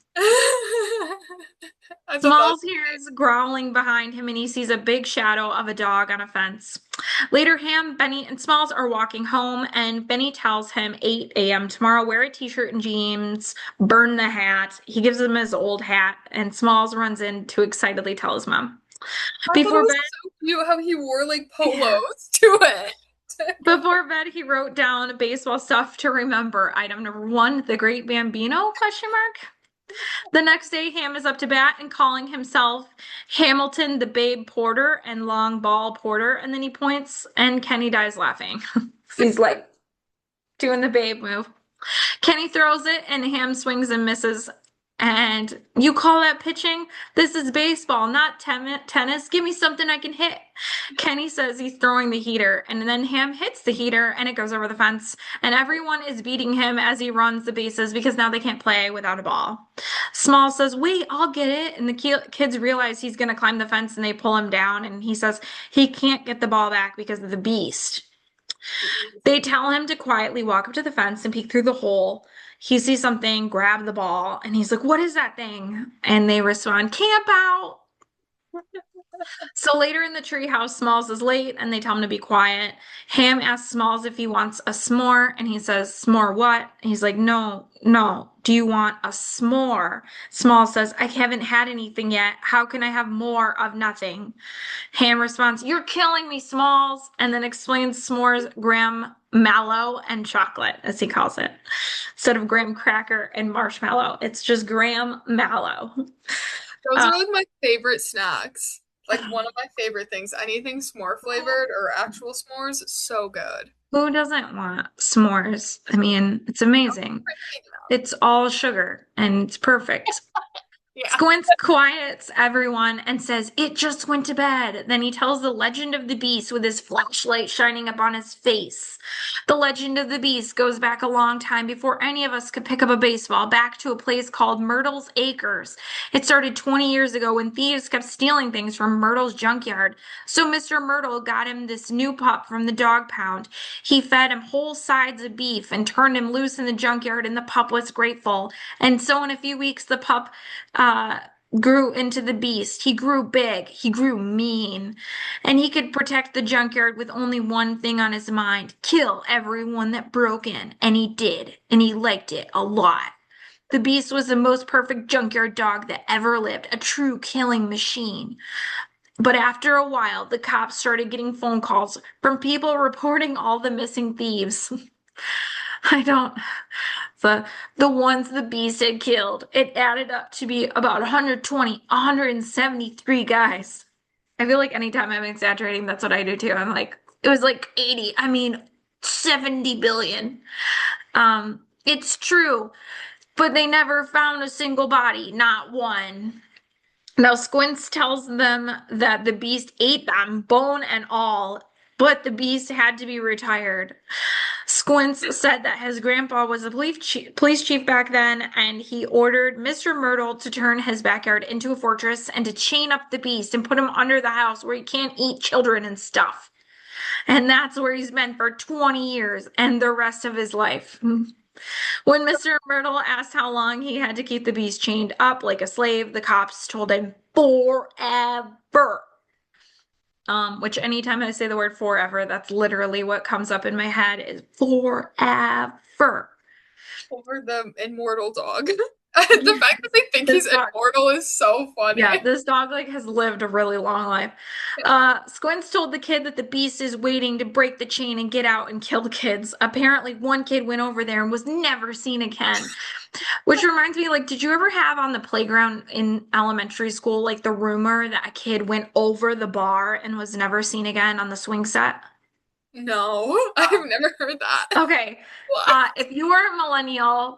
I thought that was Smalls hears growling behind him and he sees a big shadow of a dog on a fence. Later, Ham, Benny, and Smalls are walking home, and Benny tells him 8 a.m. tomorrow, wear a t-shirt and jeans, burn the hat. He gives him his old hat, and Smalls runs in to excitedly tell his mom. I thought it Before was bed, so cute how he wore like yeah. polos to it. Before bed, he wrote down baseball stuff to remember. Item number one, the Great Bambino? Question mark. The next day, Ham is up to bat and calling himself Hamilton the Babe Porter and Long Ball Porter. And then he points and Kenny dies laughing. He's like doing the Babe move. Kenny throws it and Ham swings and misses. And you call that pitching? This is baseball, not tennis. Give me something I can hit. Kenny says he's throwing the heater, and then Ham hits the heater and it goes over the fence. And everyone is beating him as he runs the bases because now they can't play without a ball. Small says, wait, I'll get it. And the kids realize he's going to climb the fence and they pull him down. And he says he can't get the ball back because of the beast. They tell him to quietly walk up to the fence and peek through the hole. He sees something, grab the ball, and he's like, what is that thing? And they respond, camp out. So later in the treehouse, Smalls is late and they tell him to be quiet. Ham asks Smalls if he wants a s'more, and he says, s'more what? And he's like, no, no. Do you want a s'more? Smalls says, I haven't had anything yet. How can I have more of nothing? Ham responds, you're killing me, Smalls, and then explains s'mores, graham mallow, and chocolate, as he calls it. Instead of graham cracker and marshmallow, it's just graham mallow. Those Uh, are like my favorite snacks. Like one of my favorite things. Anything s'more flavored or actual s'mores, so good. who doesn't want s'mores? I mean, it's amazing. It's all sugar and it's perfect. Yeah. Squints quiets everyone and says, it just went to bed. Then he tells the legend of the beast with his flashlight shining up on his face. The legend of the beast goes back a long time before any of us could pick up a baseball, back to a place called Myrtle's Acres. It started 20 years ago when thieves kept stealing things from Myrtle's junkyard. So Mr. Myrtle got him this new pup from the dog pound. He fed him whole sides of beef and turned him loose in the junkyard, and the pup was grateful. And so in a few weeks, the pup uh, grew into the beast. He grew big. He grew mean. And he could protect the junkyard with only one thing on his mind, kill everyone that broke in. And he did. And he liked it a lot. The beast was the most perfect junkyard dog that ever lived, a true killing machine. But after a while, the cops started getting phone calls from people reporting all the missing thieves. I don't. The ones the beast had killed, it added up to be about 120, 173 guys. I feel like anytime I'm exaggerating, that's what I do too. I'm like, it was like 80. I mean, 70 billion. It's true, but they never found a single body, not one. Now, Squints tells them that the beast ate them, bone and all, but the beast had to be retired. Squints said that his grandpa was a police chief back then, and he ordered Mr. Myrtle to turn his backyard into a fortress and to chain up the beast and put him under the house where he can't eat children and stuff. And that's where he's been for 20 years and the rest of his life. When Mr. Myrtle asked how long he had to keep the beast chained up like a slave, the cops told him forever. Which anytime I say the word forever, that's literally what comes up in my head is forever. Over the immortal dog. The Yeah, fact that they think this he's dog. immortal is so Yeah, funny. this dog like has lived a really long life. Squints told the kid that the beast is waiting to break the chain and get out and kill the kids. Apparently, one kid went over there and was never seen again. Which reminds me, like, did you ever have on the playground in elementary school, like the rumor that a kid went over the bar and was never seen again on the swing set? No, I've never heard that. Okay. What? If you are a millennial,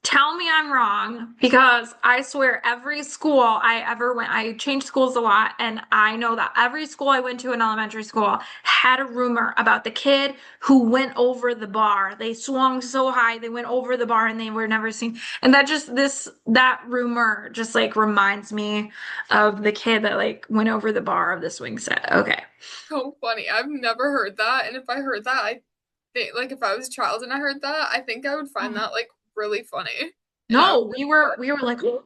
tell me I'm wrong because I swear every school I ever went, I changed schools a lot, and I know that every school I went to in elementary school had a rumor about the kid who went over the bar. They swung so high, they went over the bar and they were never seen. And that rumor just like reminds me of the kid that like went over the bar of the swing set. Okay. So funny. I've never heard that. And if I heard that, I think like if I was a child and I heard that, I think I would find that like really funny. And I would No, we were like, oh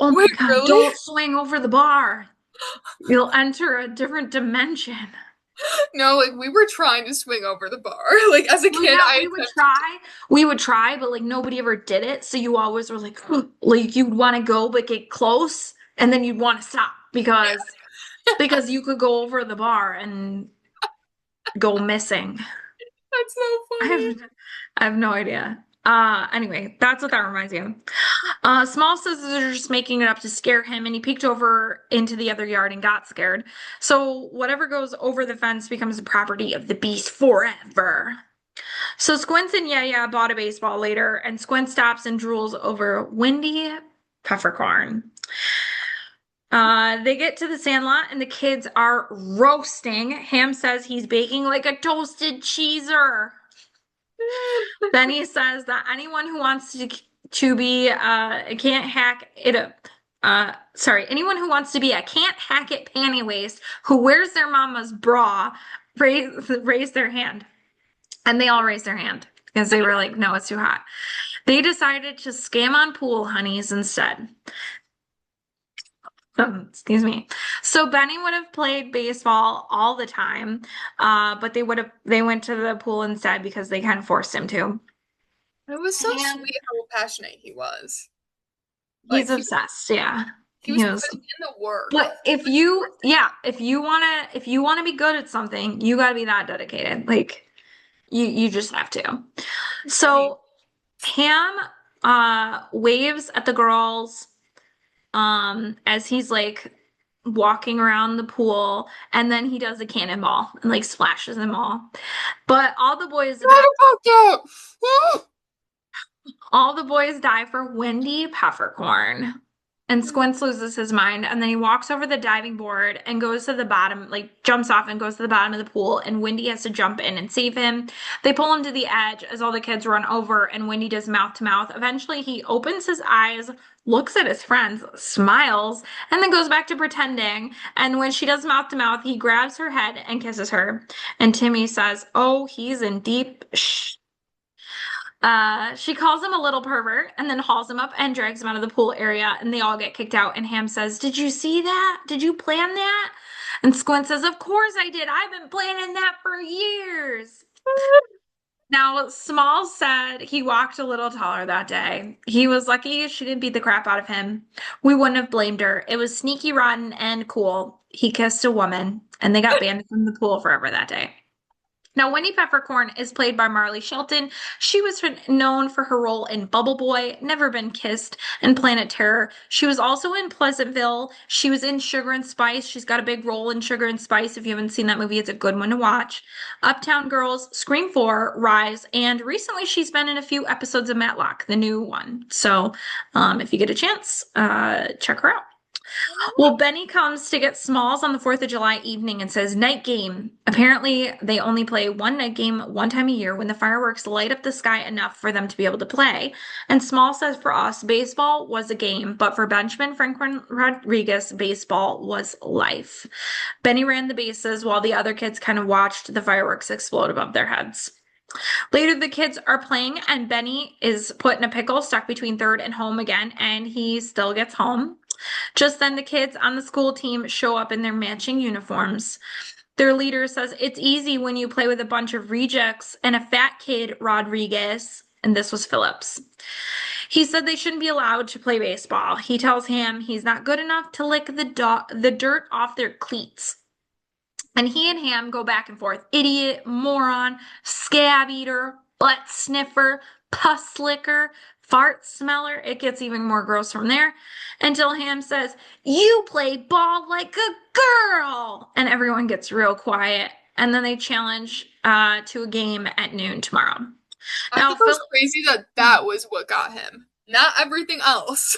my wait, God, really? don't swing over the bar. You'll enter a different dimension. No, like we were trying to swing over the bar. Like as a Well, kid, yeah, I attempted to. we would try, but like nobody ever did it. So you always were like, like you'd want to go, but get close, and then you'd want to stop because you could go over the bar and go missing. That's so I funny. have, I have no idea. Anyway, that's what that reminds me of. Small says they're just making it up to scare him, and he peeked over into the other yard and got scared. So whatever goes over the fence becomes the property of the beast forever. So Squints and Yeah bought a baseball later, and Squint stops and drools over Wendy Peffercorn. They get to the Sandlot, and the kids are roasting. Ham says he's baking like a toasted cheeser. Benny says that anyone who wants to be can't hack it up. Anyone who wants to be a can't hack it panty waist who wears their mama's bra raise their hand. And they all raised their hand because they were like, no, it's too hot. They decided to scam on pool honeys instead. Excuse me. So Benny would have played baseball all the time, but they went to the pool instead because they kind of forced him to. It was so And sweet how passionate he was. he's Like obsessed, yeah. he was He was. putting in the work. But if you wanna be good at something, you gotta be that dedicated. Like you just have to. Funny. So Ham waves at the girls as he's like walking around the pool, and then he does a cannonball and like splashes them all. But What about that? all the boys die for Wendy Peffercorn. And Squints loses his mind, and then he walks over the diving board and goes to the bottom, like jumps off and goes to the bottom of the pool, and Wendy has to jump in and save him. They pull him to the edge as all the kids run over, and Wendy does mouth to mouth. Eventually, he opens his eyes, looks at his friends, smiles, and then goes back to pretending. And when she does mouth to mouth, he grabs her head and kisses her. And Timmy says, "Oh, he's in deep shh." She calls him a little pervert and then hauls him up and drags him out of the pool area, and they all get kicked out. And Ham says, "Did you see that? Did you plan that?" And Squint says, "Of course I did. I've been planning that for years." Now, Smalls said he walked a little taller that day. He was lucky she didn't beat the crap out of him. We wouldn't have blamed her. It was sneaky, rotten, and cool. He kissed a woman, and they got banned from the pool forever that day. Now, Wendy Peffercorn is played by Marley Shelton. She was known for her role in Bubble Boy, Never Been Kissed, and Planet Terror. She was also in Pleasantville. She was in Sugar and Spice. She's got a big role in Sugar and Spice. If you haven't seen that movie, it's a good one to watch. Uptown Girls, Scream 4, Rise, and recently she's been in a few episodes of Matlock, the new one. So if you get a chance, check her out. Well, Benny comes to get Smalls on the 4th of July evening and says, "Night game." Apparently, they only play one night game one time a year when the fireworks light up the sky enough for them to be able to play. And Smalls says, "For us, baseball was a game, but for Benjamin Franklin Rodriguez, baseball was life." Benny ran the bases while the other kids kind of watched the fireworks explode above their heads. Later, the kids are playing, and Benny is put in a pickle, stuck between third and home again, and he still gets home. Just then, the kids on the school team show up in their matching uniforms. Their leader says, "It's easy when you play with a bunch of rejects and a fat kid, Rodriguez." And this was Phillips. He said they shouldn't be allowed to play baseball. He tells Ham he's not good enough to lick the dirt off their cleats. And he and Ham go back and forth. Idiot, moron, scab eater, butt sniffer, pus licker, fart smeller. It gets even more gross from there until Ham says, "You play ball like a girl." And everyone gets real quiet. And then they challenge to a game at noon tomorrow. I Now, thought it Phil, was crazy that that was what got him, not everything else.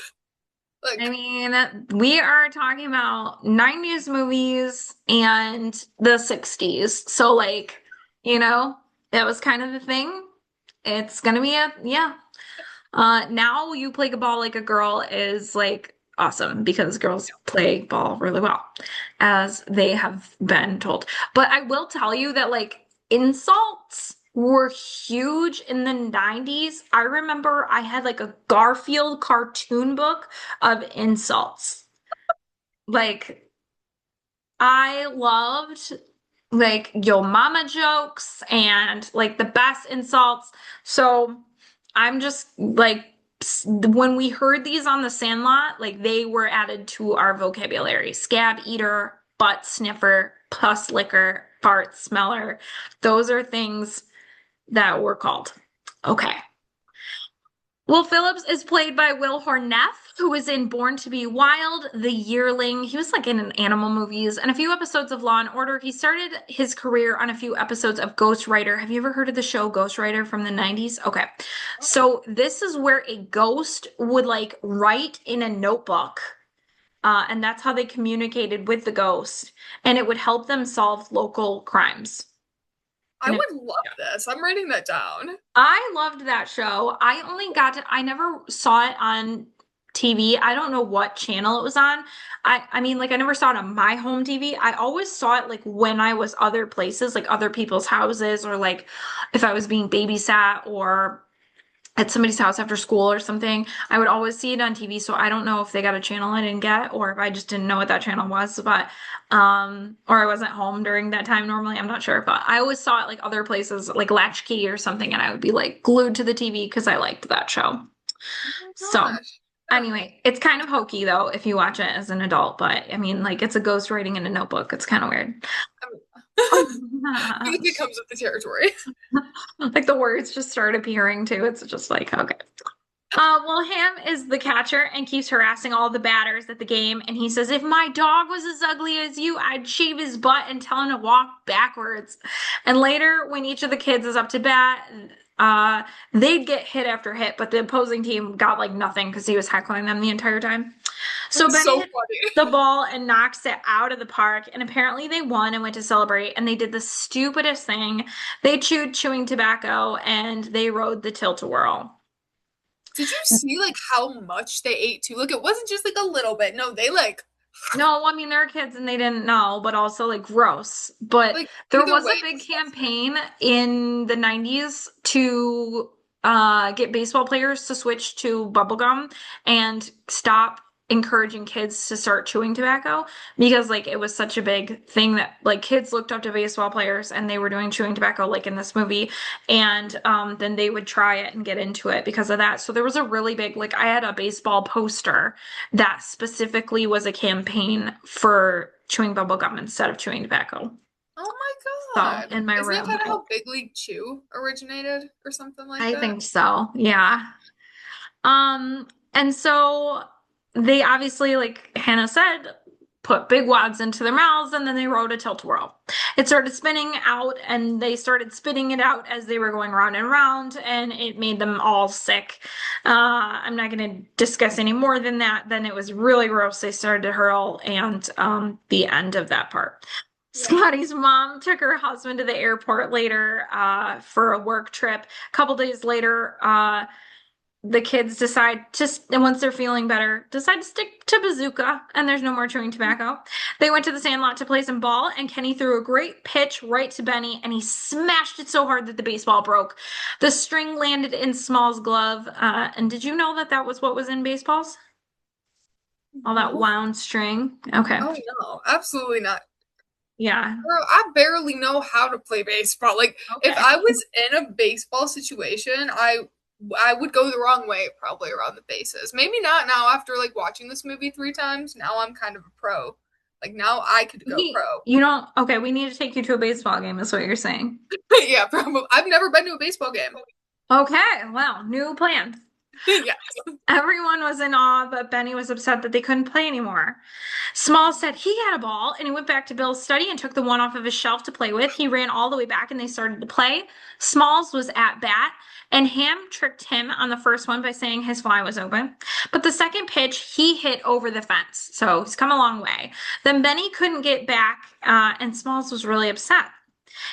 I Like, mean, we are talking about 90's movies and the 60's. So, like, that was kind of the thing. It's gonna be yeah. Now you play a ball like a girl is like awesome because girls play ball really well, as they have been told. But I will tell you that like insults were huge in the 90's. I remember I had like a Garfield cartoon book of insults. Like I loved like yo mama jokes and like the best insults. So I'm just like when we heard these on the Sandlot, like they were added to our vocabulary. Scab eater, butt sniffer, pus licker, fart smeller. Those are things that were called. Okay. Will Phillips is played by Will Horneff, who was in Born to Be Wild, The Yearling. He was like in animal movies and a few episodes of Law and Order. He started his career on a few episodes of Ghost Rider. Have you ever heard of the show Ghost Rider from the 90's? Okay. So this is where a ghost would like write in a notebook. And that's how they communicated with the ghost, and it would help them solve local crimes. I And it would love this. I'm writing that down. I loved that show. I never saw it on TV. I don't know what channel it was on. I mean, like, I never saw it on my home TV. I always saw it, like, when I was other places, like other people's houses, or, like, if I was being babysat or at somebody's house after school or something. I would always see it on TV. So I don't know if they got a channel I didn't get or if I just didn't know what that channel was, but or I wasn't home during that time normally. I'm not sure, but I always saw it like other places, like Latchkey or something, and I would be like glued to the TV because I liked that show. Oh my So gosh. anyway, it's kind of hokey though if you watch it as an adult, but I mean, like it's a ghost writing in a notebook. It's kind of weird. I feel like it comes with the territory. Like the words just start appearing too. It's just like, okay. Well, Ham is the catcher and keeps harassing all the batters at the game. And he says, if my dog was as ugly as you, I'd shave his butt and tell him to walk backwards. And later, when each of the kids is up to bat, they'd get hit after hit, but the opposing team got like nothing because he was heckling them the entire time. So That's Benny so hits funny. the ball and knocks it out of the park. And apparently they won and went to celebrate. And they did the stupidest thing. They chewed chewing tobacco and they rode the tilt-a-whirl. Did you see like how much they ate too? Like it wasn't just like a little bit. No, they No, I mean they're kids and they didn't know, but also like gross. But like there either was way a big disgusting. campaign in the 90's to get baseball players to switch to bubblegum and stop encouraging kids to start chewing tobacco because like it was such a big thing that like kids looked up to baseball players and they were doing chewing tobacco like in this movie and then they would try it and get into it because of that. So there was a really big like I had a baseball poster that specifically was a campaign for chewing bubble gum instead of chewing tobacco. Oh my So God. in my Isn't that room, kind of how Big League Chew originated or something like I that? think so. Yeah. And so they obviously, like Hannah said, put big wads into their mouths and then they rode a tilt-a-whirl. It started spinning out and they started spitting it out as they were going round and round and it made them all sick. I'm not going to discuss any more than that. Then it was really gross. They started to hurl and the end of that part. Yeah. Scotty's mom took her husband to the airport later for a work trip. A couple days later, the kids decide to, and once they're feeling better, decide to stick to bazooka, and there's no more chewing tobacco. They went to the Sandlot to play some ball, and Kenny threw a great pitch right to Benny, and he smashed it so hard that the baseball broke. The string landed in Small's glove. And did you know that that was what was in baseballs? All that No. wound string. Okay. Oh no, absolutely not. Yeah. Bro, I barely know how to play baseball. Like if Okay. I was in a baseball situation, I I would go the wrong way probably around the bases. Maybe not now after like watching this movie 3 times. Now I'm kind of a pro. Like now I could go pro. You don't, okay, we need to take you to a baseball game, is what you're saying. Yeah, probably. I've never been to a baseball game. Okay, well, new plan. Yeah. Everyone was in awe, but Benny was upset that they couldn't play anymore. Small said he had a ball, and he went back to Bill's study and took the one off of his shelf to play with. He ran all the way back, and they started to play. Smalls was at bat, and Ham tricked him on the first one by saying his fly was open. But the second pitch, he hit over the fence, so he's come a long way. Then Benny couldn't get back, and Smalls was really upset.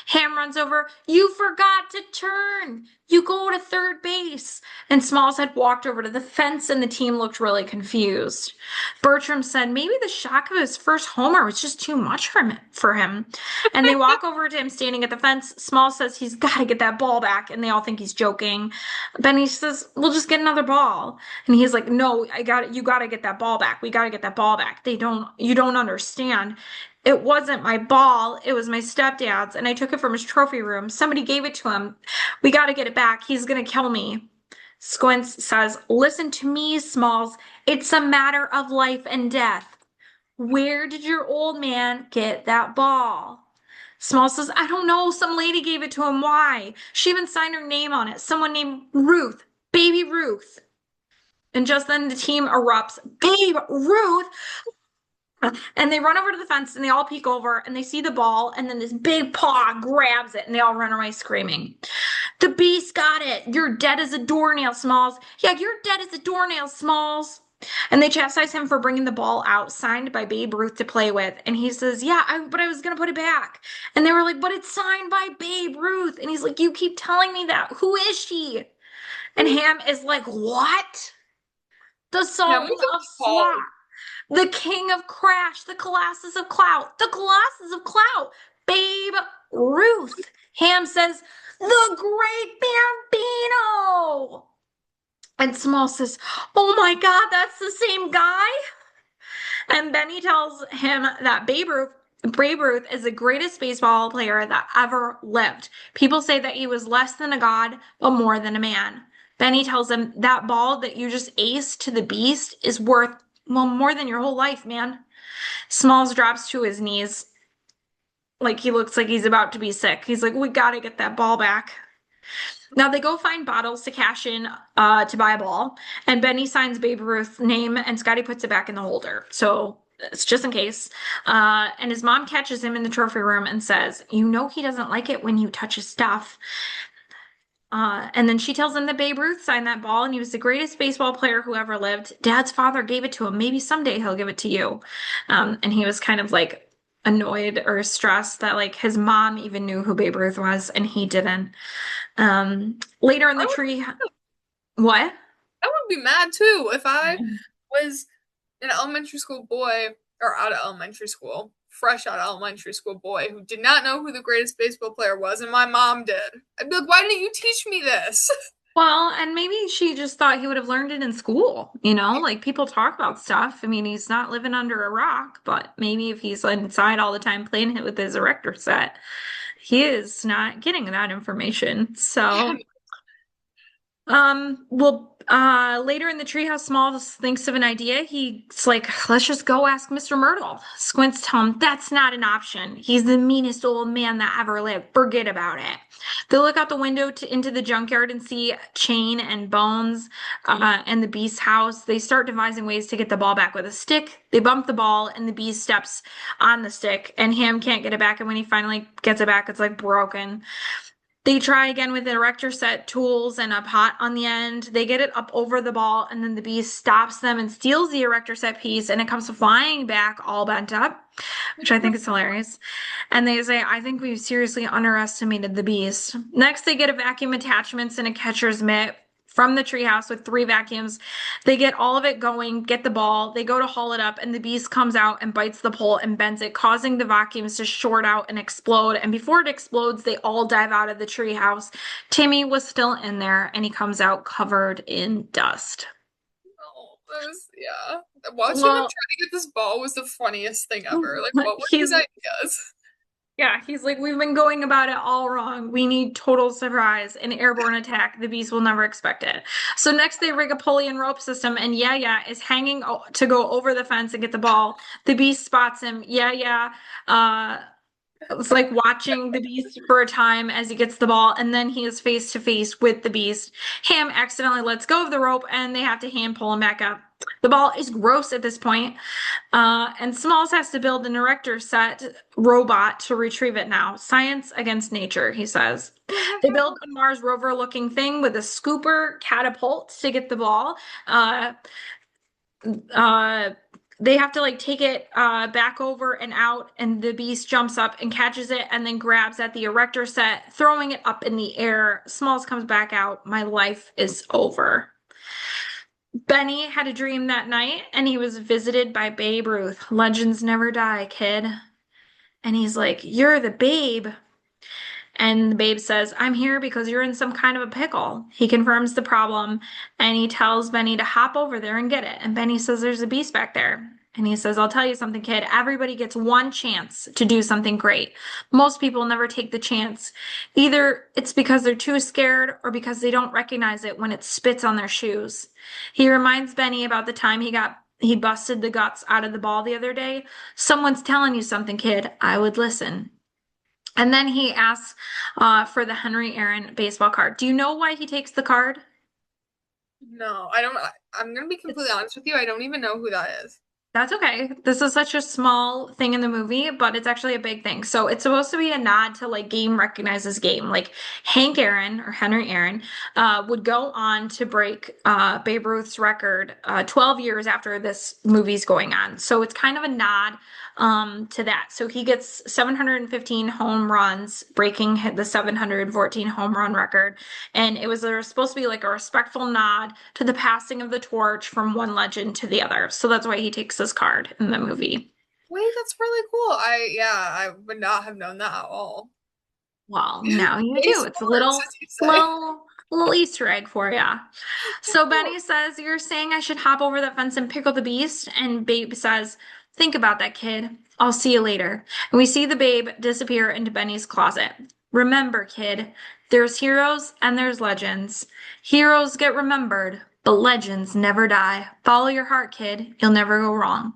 Ham runs over. You forgot to turn. You go to third base. And Smalls had walked over to the fence, and the team looked really confused. Bertram said maybe the shock of his first homer was just too much for him. And they walk over to him standing at the fence. Smalls says he's got to get that ball back, and they all think he's joking. Benny says, we'll just get another ball. And he's like, no, I got it. You got to get that ball back. We got to get that ball back. You don't understand. It wasn't my ball. It was my stepdad's, and I took it from his trophy room. Somebody gave it to him. We got to get it back. He's going to kill me. Squints says, listen to me, Smalls. It's a matter of life and death. Where did your old man get that ball? Smalls says, I don't know. Some lady gave it to him. Why? She even signed her name on it. Someone named Ruth. Baby Ruth. And just then the team erupts. Babe Ruth? And they run over to the fence and they all peek over and they see the ball and then this big paw grabs it and they all run away screaming. The beast got it. You're dead as a doornail, Smalls. Yeah, you're dead as a doornail, Smalls. And they chastise him for bringing the ball out, signed by Babe Ruth to play with. And he says, yeah, but I was going to put it back. And they were like, but it's signed by Babe Ruth. And he's like, you keep telling me that. Who is she? And Ham is like, what? The Sultan of Slot. The king of crash, the colossus of clout, the colossus of clout, Babe Ruth. Ham says, the great Bambino. And Small says, oh my God, that's the same guy? And Benny tells him that Babe Ruth is the greatest baseball player that ever lived. People say that he was less than a god, but more than a man. Benny tells him that ball that you just aced to the beast is worth, well, more than your whole life, man. Smalls drops to his knees. Like he looks like he's about to be sick. He's like, we gotta get that ball back. Now they go find bottles to cash in to buy a ball. And Benny signs Babe Ruth's name and Scotty puts it back in the holder. So it's just in case. And his mom catches him in the trophy room and says, you know he doesn't like it when you touch his stuff. And then she tells him that Babe Ruth signed that ball and he was the greatest baseball player who ever lived. Dad's father gave it to him. Maybe someday he'll give it to you. And he was kind of like annoyed or stressed that like his mom even knew who Babe Ruth was and he didn't. Later in the tree, what? I would be mad too if I was an elementary school boy or out of elementary school, fresh out of elementary school boy who did not know who the greatest baseball player was, and my mom did. I'd be like, why didn't you teach me this? Well, and maybe she just thought he would have learned it in school, you know, like people talk about stuff. I mean, he's not living under a rock, but maybe if he's inside all the time playing it with his erector set, he is not getting that information. So, later in the treehouse, Smalls thinks of an idea. He's like, let's just go ask Mr. Myrtle. Squints tell him that's not an option. He's the meanest old man that ever lived. Forget about it. They look out the window into the junkyard and see Chain and Bones and the Beast's house. They start devising ways to get the ball back with a stick. They bump the ball and the Beast steps on the stick and Ham can't get it back. And when he finally gets it back, it's like broken. They try again with an erector set, tools, and a pot on the end. They get it up over the ball, and then the beast stops them and steals the erector set piece, and it comes flying back all bent up, which I think is hilarious. And they say, I think we've seriously underestimated the beast. Next, they get a vacuum attachments and a catcher's mitt from the treehouse with 3 vacuums. They get all of it going, get the ball. They go to haul it up, and the beast comes out and bites the pole and bends it, causing the vacuums to short out and explode. And before it explodes, they all dive out of the treehouse. Timmy was still in there, and he comes out covered in dust. Oh, yeah. Watching him try to get this ball was the funniest thing ever. Like, what were his ideas? Yeah, he's like, we've been going about it all wrong. We need total surprise, an airborne attack. The beast will never expect it. So next they rig a pulley and rope system, and yeah, yeah is hanging to go over the fence and get the ball. The beast spots him. Yeah, yeah. It's like watching the beast for a time as he gets the ball, and then he is face to face with the beast. Ham accidentally lets go of the rope, and they have to hand pull him back up. The ball is gross at this point, and Smalls has to build an erector set robot to retrieve it now. Science against nature, he says. They build a Mars rover looking thing with a scooper catapult to get the ball. Uh, uh, they have to like take it back over and out, and the beast jumps up and catches it and then grabs at the erector set, throwing it up in the air. Smalls comes back out. My life is over. Benny had a dream that night and he was visited by Babe Ruth. Legends never die, kid. And he's like, "You're the Babe." And the Babe says, "I'm here because you're in some kind of a pickle." He confirms the problem and he tells Benny to hop over there and get it. And Benny says, "There's a beast back there." And he says, "I'll tell you something, kid. Everybody gets one chance to do something great. Most people never take the chance. Either it's because they're too scared or because they don't recognize it when it spits on their shoes." He reminds Benny about the time he busted the guts out of the ball the other day. "Someone's telling you something, kid. I would listen." And then he asks for the Henry Aaron baseball card. Do you know why he takes the card? No, I don't. I'm gonna be completely It's honest with you. I don't even know who that is. That's okay. This is such a small thing in the movie, but it's actually a big thing. So it's supposed to be a nod to like game recognizes game. Like Hank Aaron or Henry Aaron would go on to break Babe Ruth's record 12 years after this movie's going on. So it's kind of a nod to that. So he gets 715 home runs, breaking the 714 home run record. And it was supposed to be like a respectful nod to the passing of the torch from one legend to the other. So that's why he takes this card in the movie. Wait, that's really cool. I would not have known that at all. Well, now you do. It's a Baseball works, little, as you say. little, little Easter egg for you. So Cool. Benny says, "You're saying I should hop over that fence and pickle the beast?" And Babe says, "Think about that, kid. I'll see you later." And we see the Babe disappear into Benny's closet. Remember, kid, there's heroes and there's legends. Heroes get remembered, but legends never die. Follow your heart, kid. You'll never go wrong.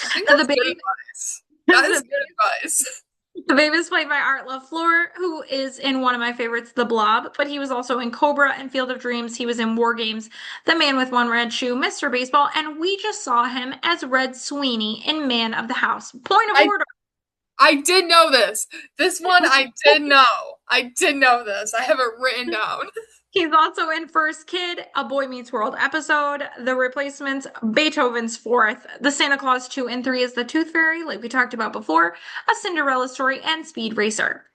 I think Now the that's Babe, good advice. That is the good advice. The Babe is played by Art LaFleur, who is in one of my favorites, The Blob, but he was also in Cobra and Field of Dreams. He was in War Games, The Man with One Red Shoe, Mr. Baseball, and we just saw him as Red Sweeney in Man of the House. Point of I order. I did know this. This one I did know. I did know this. I have it written down. He's also in First Kid, A Boy Meets World episode, The Replacements, Beethoven's Fourth, The Santa Claus 2 and 3 is The Tooth Fairy, like we talked about before, A Cinderella Story, and Speed Racer.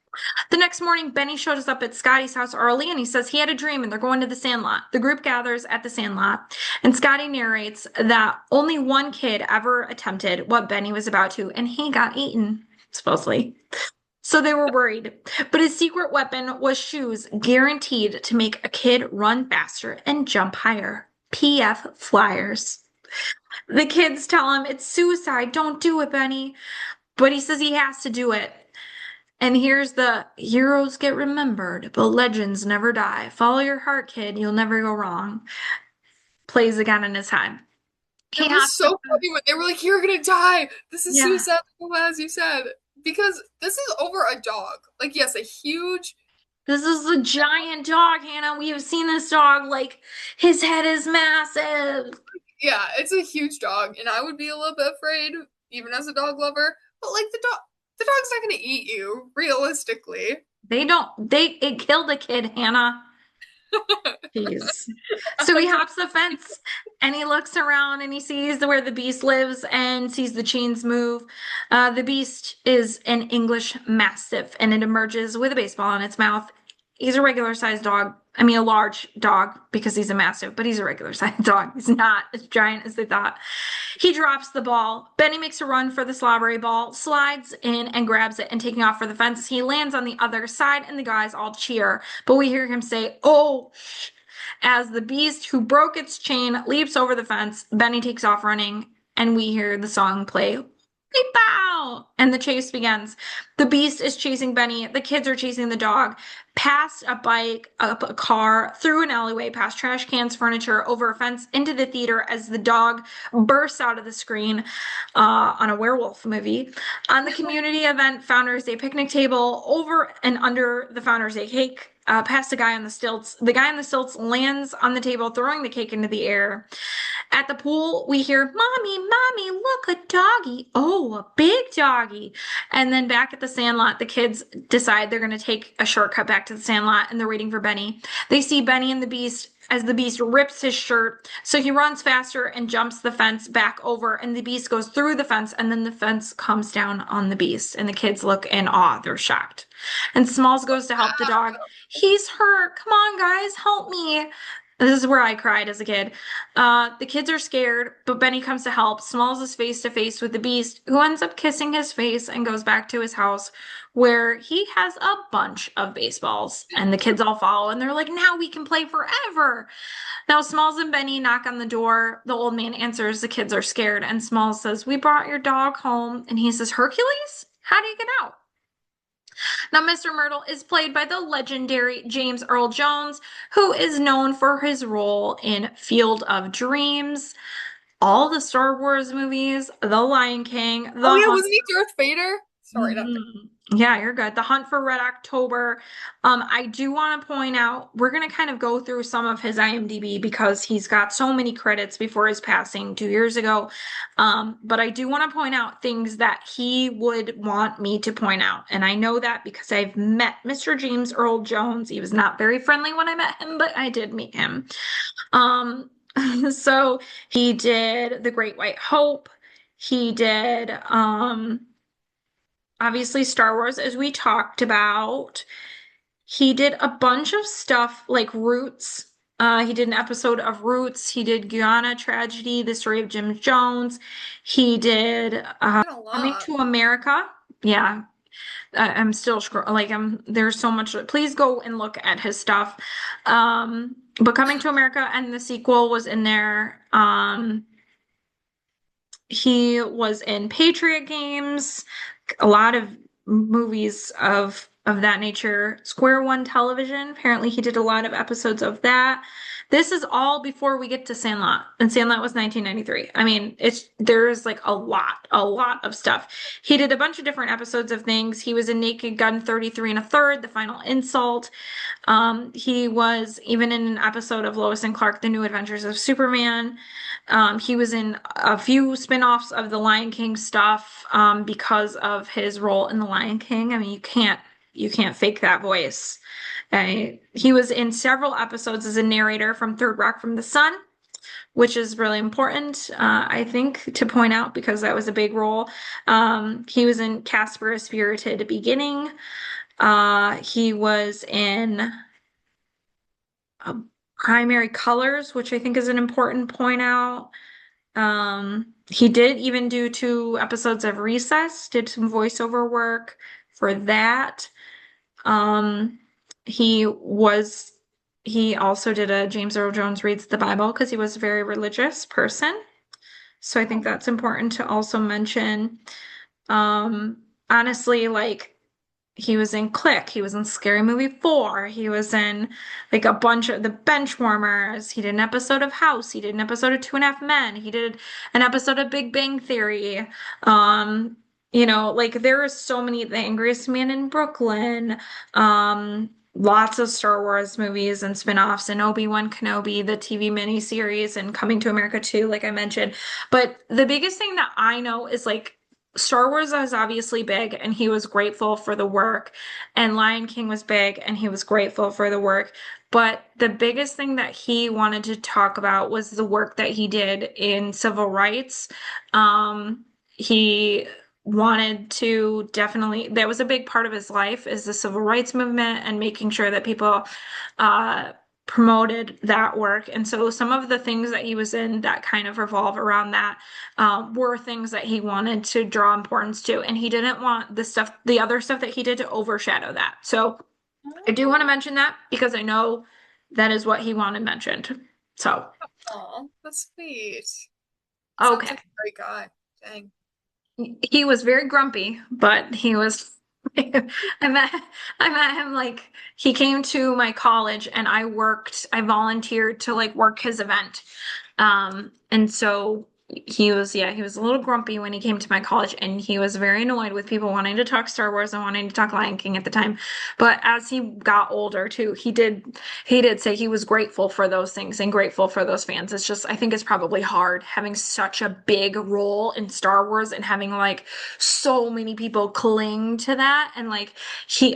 The next morning, Benny shows up at Scotty's house early and he says he had a dream and they're going to the Sandlot. The group gathers at the Sandlot, and Scotty narrates that only one kid ever attempted what Benny was about to, and he got eaten, supposedly. So they were worried. But his secret weapon was shoes guaranteed to make a kid run faster and jump higher. PF Flyers. The kids tell him it's suicide. Don't do it, Benny. But he says he has to do it. And here's the heroes get remembered, but legends never die. Follow your heart, kid. You'll never go wrong. Plays again in his head. It He was hops so funny when they were like, "You're gonna die. This is Yeah. suicide," as you said, because this is over a dog. Like, yes, a huge. This is a giant dog, Hannah. We have seen this dog. Like, his head is massive. Yeah, it's a huge dog, and I would be a little bit afraid, even as a dog lover. But like the dog's not gonna eat you, realistically. It killed a kid, Hannah. Jeez. So he hops the fence and he looks around and he sees where the beast lives and sees the chains move. The beast is an English Mastiff and it emerges with a baseball in its mouth. He's a regular sized dog. I mean, a large dog because he's a Mastiff, but he's a regular sized dog. He's not as giant as they thought. He drops the ball. Benny makes a run for the slobbery ball, slides in and grabs it and taking off for the fence. He lands on the other side and the guys all cheer. But we hear him say, "Oh, shh," as the beast who broke its chain leaps over the fence. Benny takes off running and we hear the song play. Leap out! And the chase begins. The beast is chasing Benny. The kids are chasing the dog. Past a bike, up a car, through an alleyway, past trash cans, furniture, over a fence, into the theater as the dog bursts out of the screen on a werewolf movie. On the community event, Founders Day picnic table, over and under the Founders Day cake. Past a guy on the stilts. The guy on the stilts lands on the table, throwing the cake into the air. At the pool, we hear, Mommy, Mommy, look, a doggy. Oh, a big doggy. And then back at the Sandlot, the kids decide they're going to take a shortcut back to the Sandlot and they're waiting for Benny. They see Benny and the Beast as the Beast rips his shirt. So he runs faster and jumps the fence back over, and the Beast goes through the fence, and then the fence comes down on the Beast. And the kids look in awe. They're shocked. And Smalls goes to help the dog. He's hurt. Come on, guys, help me. This is where I cried as a kid. The kids are scared, but Benny comes to help. Smalls is face to face with the Beast, who ends up kissing his face and goes back to his house where he has a bunch of baseballs. And the kids all follow, and they're like, now we can play forever. Now, Smalls and Benny knock on the door. The old man answers. The kids are scared, and Smalls says, we brought your dog home. And he says, Hercules? How do you get out? Now, Mr. Myrtle is played by the legendary James Earl Jones, who is known for his role in Field of Dreams, all the Star Wars movies, The Lion King, Oh The yeah, Hunt. wasn't he Darth Vader? Sorry, not Mhm. Yeah, you're good. The Hunt for Red October. I do want to point out, we're going to kind of go through some of his IMDb because he's got so many credits before his passing 2 years ago. But I do want to point out things that he would want me to point out. And I know that because I've met Mr. James Earl Jones. He was not very friendly when I met him, but I did meet him. Um, so he did The Great White Hope. He did, obviously Star Wars, as we talked about. He did a bunch of stuff like Roots. He did an episode of Roots. He did Guyana Tragedy, The Story of Jim Jones. He did a Coming lot. to America. Yeah, I'm still like there's so much. Please go and look at his stuff. But Coming to America and the sequel was in there. He was in Patriot Games, a lot of movies of that nature. Square One Television, apparently he did a lot of episodes of that. This is all before we get to Sandlot, and Sandlot was 1993. I mean, it's there is like a lot of stuff. He did a bunch of different episodes of things. He was in Naked Gun 33 and a third, The Final Insult. He was even in an episode of Lois and Clark, The New Adventures of Superman. He was in a few spin-offs of the Lion King stuff because of his role in the Lion King. I mean, you can't fake that voice. He was in several episodes as a narrator from Third Rock from the Sun, which is really important, I think, to point out because that was a big role. He was in Casper: A Spirited Beginning. He was in uh, Primary Colors, which I think is an important point out. He did even do 2 episodes of Recess, did some voiceover work for that. Um, he was he also did a James Earl Jones Reads the Bible because he was a very religious person. So I think Oh, that's important to also mention. Honestly, like he was in Click, he was in Scary Movie 4, he was in like a bunch of the Benchwarmers, he did an episode of House, he did an episode of Two and a Half Men, he did an episode of Big Bang Theory. Um, like there are so many, The Angriest Man in Brooklyn, lots of Star Wars movies and spin-offs, and Obi-Wan Kenobi, the TV miniseries, and Coming to America too, like I mentioned. But the biggest thing that I know is like Star Wars was obviously big and he was grateful for the work, and Lion King was big and he was grateful for the work. But the biggest thing that he wanted to talk about was the work that he did in civil rights. He wanted to definitely, that was a big part of his life, is the civil rights movement and making sure that people uh, promoted that work. And so some of the things that he was in that kind of revolve around that were things that he wanted to draw importance to. And he didn't want the other stuff that he did to overshadow that. So I do want to mention that because I know that is what he wanted mentioned. So, oh, that's sweet. Sounds okay. like a great guy. Dang. He was very grumpy, but he was. I met I met him like he came to my college and I volunteered to like work his event. And so he was a little grumpy when he came to my college and he was very annoyed with people wanting to talk Star Wars and wanting to talk Lion King at the time. But as he got older too, he did say he was grateful for those things and grateful for those fans. It's just I think it's probably hard having such a big role in Star Wars and having like so many people cling to that and like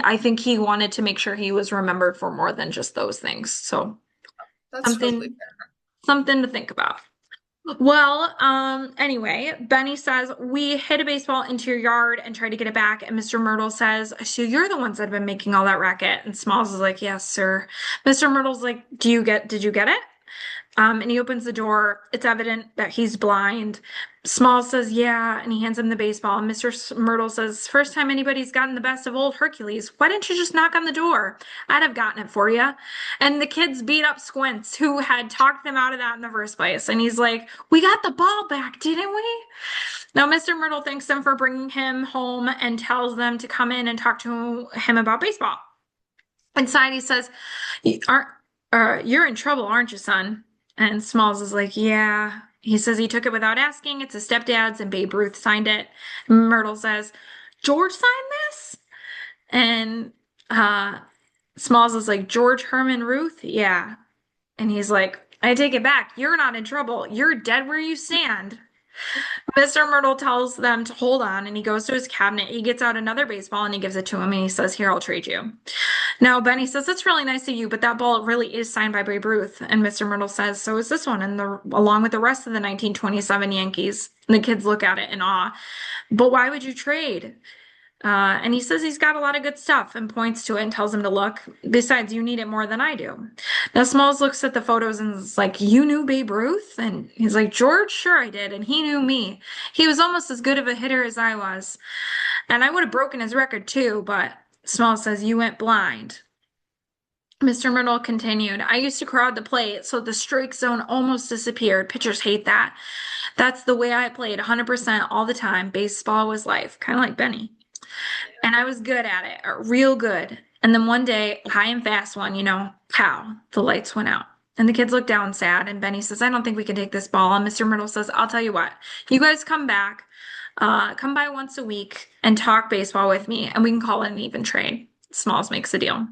I think he wanted to make sure he was remembered for more than just those things. So That's totally something something to think about. Well, anyway, Benny says, we hit a baseball into your yard and tried to get it back. And Mr. Myrtle says, so you're the ones that have been making all that racket. And Smalls is like, yes, sir. Mr. Myrtle's like, did you get it? And he opens the door. It's evident that he's blind. Small says, yeah, and he hands him the baseball. And Mr. Myrtle says, first time anybody's gotten the best of old Hercules. Why didn't you just knock on the door? I'd have gotten it for you. And the kids beat up Squints, who had talked them out of that in the first place. And he's like, we got the ball back, didn't we? Now, Mr. Myrtle thanks them for bringing him home and tells them to come in and talk to him about baseball. Inside, he says, aren't, you're in trouble, aren't you, son? And Smalls is like, yeah. He says he took it without asking. It's his stepdad's, and Babe Ruth signed it. Myrtle says, George signed this? And Smalls is like, George Herman Ruth? Yeah. And he's like, I take it back. You're not in trouble. You're dead where you stand. Mr. Myrtle tells them to hold on, and he goes to his cabinet. He gets out another baseball and he gives it to him, and he says, here, I'll trade you. Now, Benny says, that's really nice of you, but that ball really is signed by Babe Ruth. And Mr. Myrtle says, so is this one, and along with the rest of the 1927 Yankees. And the kids look at it in awe. But why would you trade? And he says he's got a lot of good stuff and points to it and tells him to look. Besides, you need it more than I do. Now, Smalls looks at the photos and is like, you knew Babe Ruth? And he's like, George, sure I did. And he knew me. He was almost as good of a hitter as I was. And I would have broken his record too, but Smalls says, you went blind. Mr. Myrtle continued, I used to crowd the plate, so the strike zone almost disappeared. Pitchers hate that. That's the way I played 100% all the time. Baseball was life, kind of like Benny. And I was good at it, real good. And then one day, high and fast one, pow, the lights went out. And the kids look down sad. And Benny says, I don't think we can take this ball. And Mr. Myrtle says, I'll tell you what, you guys come back, come by once a week and talk baseball with me, and we can call it an even trade. Smalls makes a deal.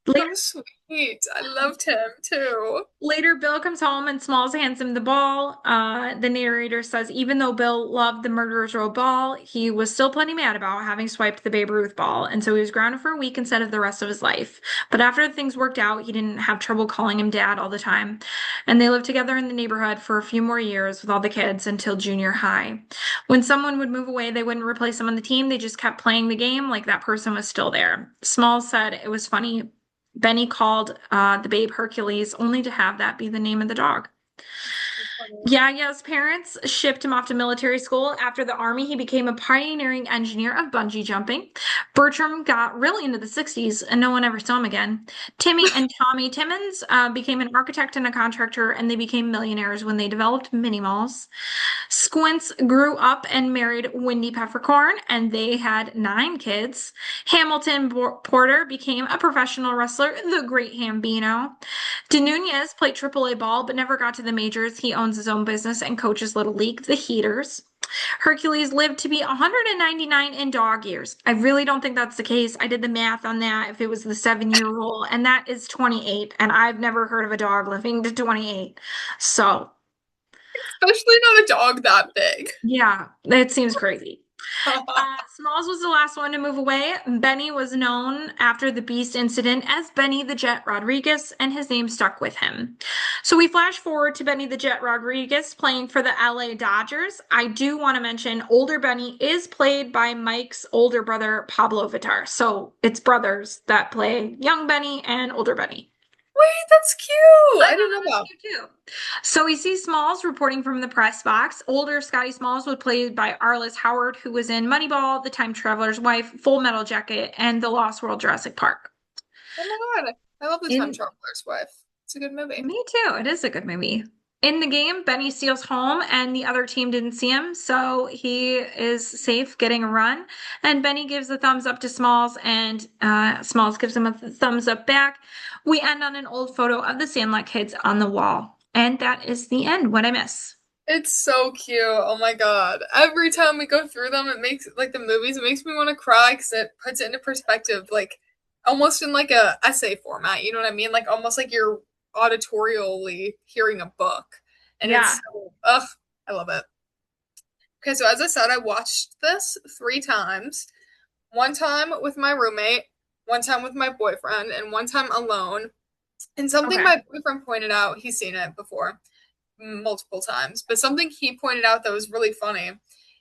Later, so sweet. I loved him too. Later, Bill comes home and Smalls hands him the ball. The narrator says, even though Bill loved the Murderers Row ball, he was still plenty mad about having swiped the Babe Ruth ball, and so he was grounded for a week instead of the rest of his life. But after things worked out, he didn't have trouble calling him dad all the time. And they lived together in the neighborhood for a few more years with all the kids until junior high. When someone would move away, they wouldn't replace them on the team. They just kept playing the game like that person was still there. Smalls said it was funny. Benny called the babe Hercules, only to have that be the name of the dog. Yaya's parents shipped him off to military school. After the army, he became a pioneering engineer of bungee jumping. Bertram got really into the 60s, and no one ever saw him again. Timmy and Tommy Timmons became an architect and a contractor, and they became millionaires when they developed mini malls. Squints grew up and married Wendy Peffercorn, and they had 9 kids. Hamilton Porter became a professional wrestler, the Great Hambino. DeNunez played AAA ball but never got to the majors. He owns his own business and coaches Little League, the Heaters. Hercules lived to be 199 in dog years. I really don't think that's the case. I did the math on that if it was the 7-year rule, and that is 28, and I've never heard of a dog living to 28. So, Especially not a dog that big. yeah, it seems crazy. Smalls was the last one to move away. Benny was known after the Beast incident as Benny the Jet Rodriguez, and his name stuck with him. So we flash forward to Benny the Jet Rodriguez playing for the LA Dodgers. I do want to mention older Benny is played by Mike's older brother, Pablo Vittar. So it's brothers that play young Benny and older Benny. Wait, that's cute. I I didn't thought know that was that. cute too. So we see Smalls reporting from the press box. Older Scotty Smalls was played by Arliss Howard, who was in Moneyball, The Time Traveler's Wife, Full Metal Jacket, and The Lost World Jurassic Park. Oh my God. I love The Time In Traveler's Wife. It's a good movie. Me too. It is a good movie. In the game, Benny steals home and the other team didn't see him, so he is safe getting a run. And Benny gives the thumbs up to Smalls, and Smalls gives him a thumbs up back. We end on an old photo of the Sandlot kids on the wall. And that is the end. What I miss. It's so cute. Oh my God. Every time we go through them, it makes like the movies, it makes me want to cry because it puts it into perspective, like almost in like a essay format. You know what I mean? Like almost like you're auditorially hearing a book. And Yeah. it's so, ugh, I love it. Okay, so as I said, I watched this 3 times. One time with my roommate, one time with my boyfriend, and one time alone. And something Okay. my boyfriend pointed out, he's seen it before multiple times, but something he pointed out that was really funny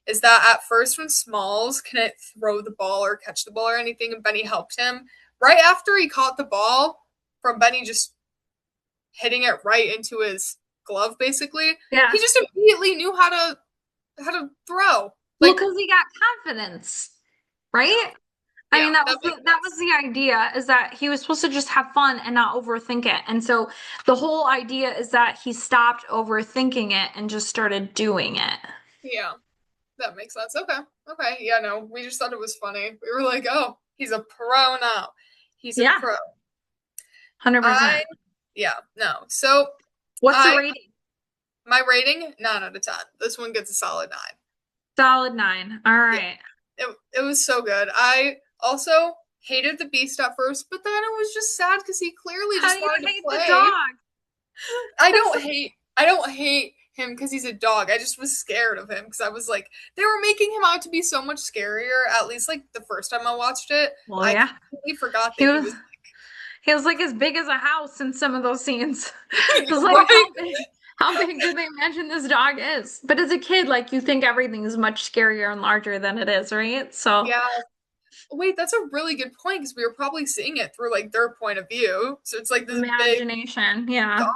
is that at first when Smalls couldn't throw the ball or catch the ball or anything, and Benny helped him, right after he caught the ball from Benny just hitting it right into his glove, basically, Yeah. he just immediately knew how to throw. Well, Like, because he got confidence, yeah, right? I mean, yeah, that makes that was sense. the idea is that he was supposed to just have fun and not overthink it. And so the whole idea is that he stopped overthinking it and just started doing it. Yeah, that makes sense. Okay, okay, yeah, no, we just thought it was funny. We were like, oh, he's a pro now. He's a Yeah, pro. I 100%. Yeah, no. So What's the I rating? my rating 9 out of 10. This one gets a solid 9. Solid 9. All Yeah, right. it was so good. I also hated the Beast at first, but then it was just sad because he clearly How just do you wanted to hate the play. dog? I don't hate him because he's a dog. I just was scared of him because I was like, they were making him out to be so much scarier. At least like the first time I watched it, Well, I yeah. completely forgot He that he was was he was like as big as a house in some of those scenes. like, I was like, right. how big do they imagine this dog is? But as a kid, like you think everything is much scarier and larger than it is, right? So Yeah. Wait, that's a really good point because we were probably seeing it through like their point of view. So it's like this big imagination, yeah. dog.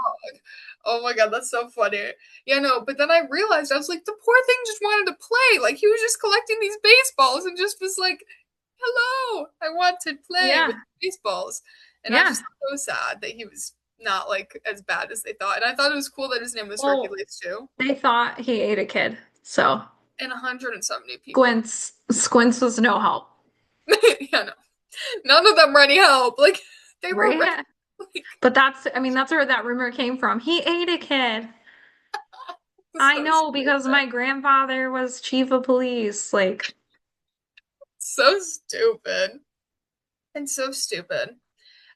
Oh my God, that's so funny. Yeah, no, but then I realized I was like, the poor thing just wanted to play. Like he was just collecting these baseballs and just was like, hello, I want to play Yeah. with baseballs. And I just Yeah. thought it was sad that he was not like as bad as they thought. And I thought it was cool that his name was Well, Hercules too. they thought he ate a kid. So And 170 people. Squints was no help. Yeah, no. None of them were any help. Like they were ready. Right? Like, But I mean, that's where that rumor came from. He ate a kid. I so know because stupid. my grandfather was chief of police. Like, So stupid. And so stupid.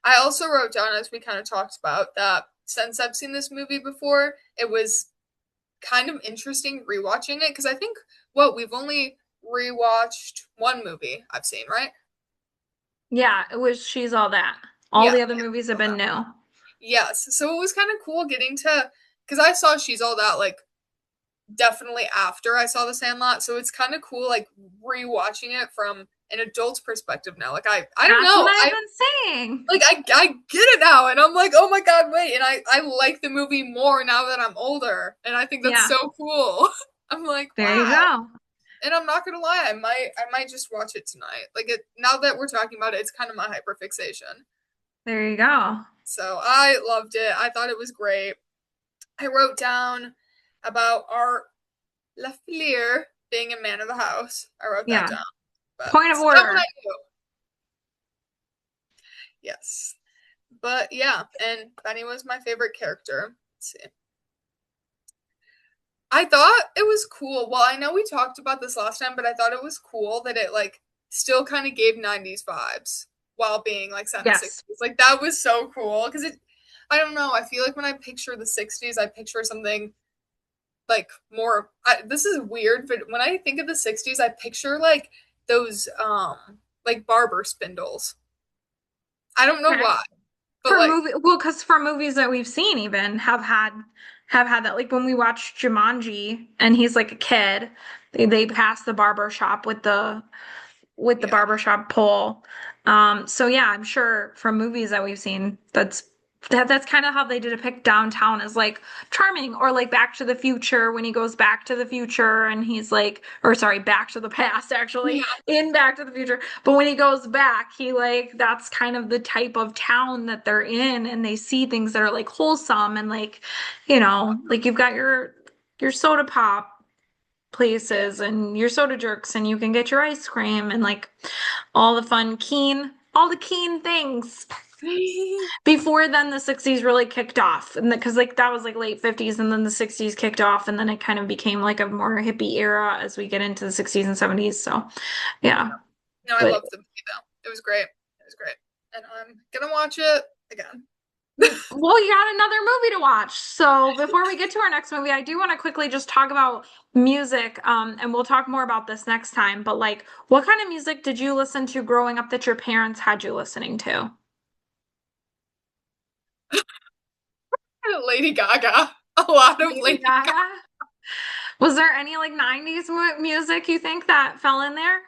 I also wrote down, as we kind of talked about, that since I've seen this movie before, it was kind of interesting rewatching it because I think we've only rewatched one movie I've seen, right? yeah, it was She's All That. All Yeah, the other movies have been new. yes. So it was kind of cool getting to because I saw She's All That like definitely after I saw The Sandlot, so it's kind of cool like rewatching it from an adult's perspective now. Like I don't That's what know. I've been saying. I get it now, and I'm like, oh my God, wait, and I like the movie more now that I'm older, and I think that's Yeah, so cool. I'm like, there you wow, go. and I'm not gonna lie, I might just watch it tonight. Like it now that we're talking about it, it's kind of my hyperfixation. There you go. So I loved it. I thought it was great. I wrote down about our Lafleur being a man of the house. I wrote that Yeah. down, but Point of it's not what I order. do. Yes, but yeah, and Benny was my favorite character. Let's see. I thought it was cool. Well, I know we talked about this last time, but I thought it was cool that it like still kind of gave 90's vibes while being like set in the Yes. 60's. Like that was so cool because it I don't know, I feel like when I picture the 60's, I picture something like more this is weird, but when I think of the 60's, I picture like those like barber spindles. I don't know Okay. why, but For like movie, well, because for movies that we've seen, even have had that. Like when we watched Jumanji, and he's like a kid, they pass the barber shop with the yeah. barber shop pole. So yeah, I'm sure from movies that we've seen, that's that's kind of how they depict downtown as like charming, or like Back to the Future when he goes back to the future and he's like, or sorry, back to the past actually, Yeah. in Back to the Future. But when he goes back, he like that's kind of the type of town that they're in, and they see things that are like wholesome and like, like you've got your soda pop Yeah. places and your soda jerks, and you can get your ice cream and like all the fun all the keen things. Before then, the 60s really kicked off, and because like that was like late 50s, and then the 60s kicked off, and then it kind of became like a more hippie era as we get into the 60s and 70s. So, yeah. No, I But loved the movie though. It was great. It was great. And I'm gonna watch it again. well, you got another movie to watch. So before we get to our next movie, I do want to quickly just talk about music, and we'll talk more about this next time. But like, what kind of music did you listen to growing up that your parents had you listening to? Lady Gaga. A lot of Lady Lady Gaga. Gaga? Was there any like 90s music you think that fell in there?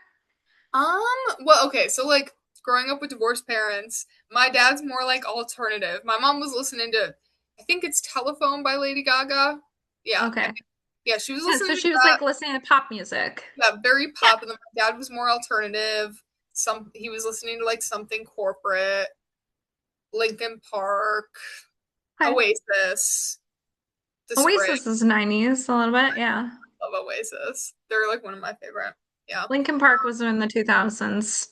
Um, well, okay, so like growing up with divorced parents, my dad's more like alternative. My mom was listening to, I think it's Telephone by Lady Gaga. Yeah, Okay. yeah, she was Yeah, so listening to she was that. like listening to pop music. Yeah, very Yeah. pop, and then my dad was more alternative. He was listening to like something corporate, Linkin Park, Okay. Oasis, The Spring. Oasis is 90s a little bit, yeah. Love Oasis. They're like one of my favorite. Yeah. Linkin Park was in the 2000s.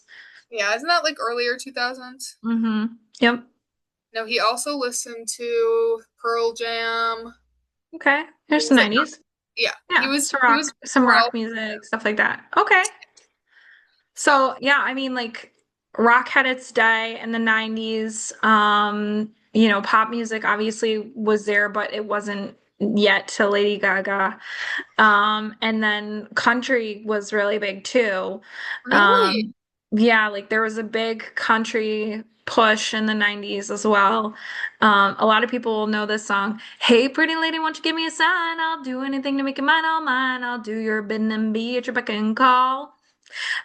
Yeah, isn't that like earlier 2000s? Mm-hmm. Yep. No, he also listened to Pearl Jam. Okay. There's Things some like that. 90s. Yeah, Yeah. he was Some more rock alternative. music, stuff like that. Okay. So So yeah, I mean like rock had its day in the 90s. Pop music obviously was there, but it wasn't yet to Lady Gaga. And then country was really big too. really, Um, yeah, like there was a big country push in the 90s as well. A lot of people know this song. Hey, pretty lady, won't you give me a sign? I'll do anything to make you mine, all mine. I'll do your bidding and be at your beck and call.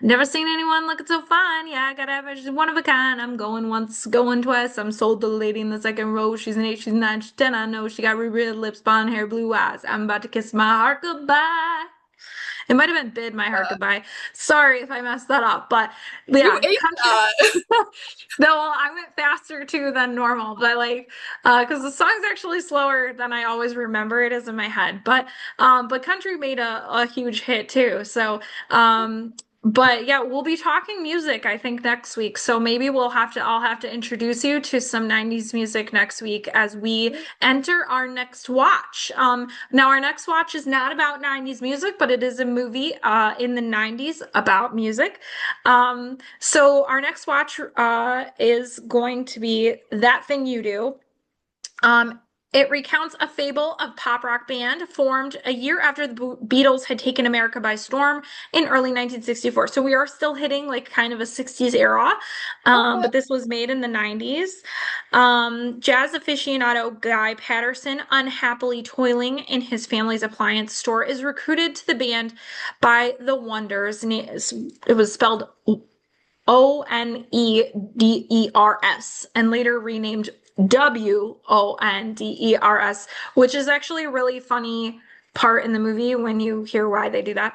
Never seen anyone looking so fine. Yeah, I gotta have her. She's one of a kind. I'm going once, going twice. I'm sold to the lady in the second row. She's an 8, she's 9, she's 10. I know she got red lips, blonde hair, blue eyes. I'm about to kiss my heart goodbye. It might have been bid my heart goodbye. Sorry if I messed that up, but you yeah, ate country. that. No, well, I went faster too than normal, but like, because the song's actually slower than I always remember it is in my head. But country made a huge hit too. So, but yeah, we'll be talking music, I think, next week. So maybe I'll have to introduce you to some 90s music next week as we enter our next watch. Now our next watch is not about 90s music, but it is a movie, in the 90s about music. So our next watch is going to be That Thing You Do. Um, it recounts a fable of pop rock band formed a year after the Beatles had taken America by storm in early 1964. So we are still hitting like kind of a 60s era, Okay. but this was made in the 90s. Jazz aficionado Guy Patterson, unhappily toiling in his family's appliance store, is recruited to the band by the Wonders. And it was spelled Oneders, and later renamed Wonders, which is actually a really funny part in the movie when you hear why they do that.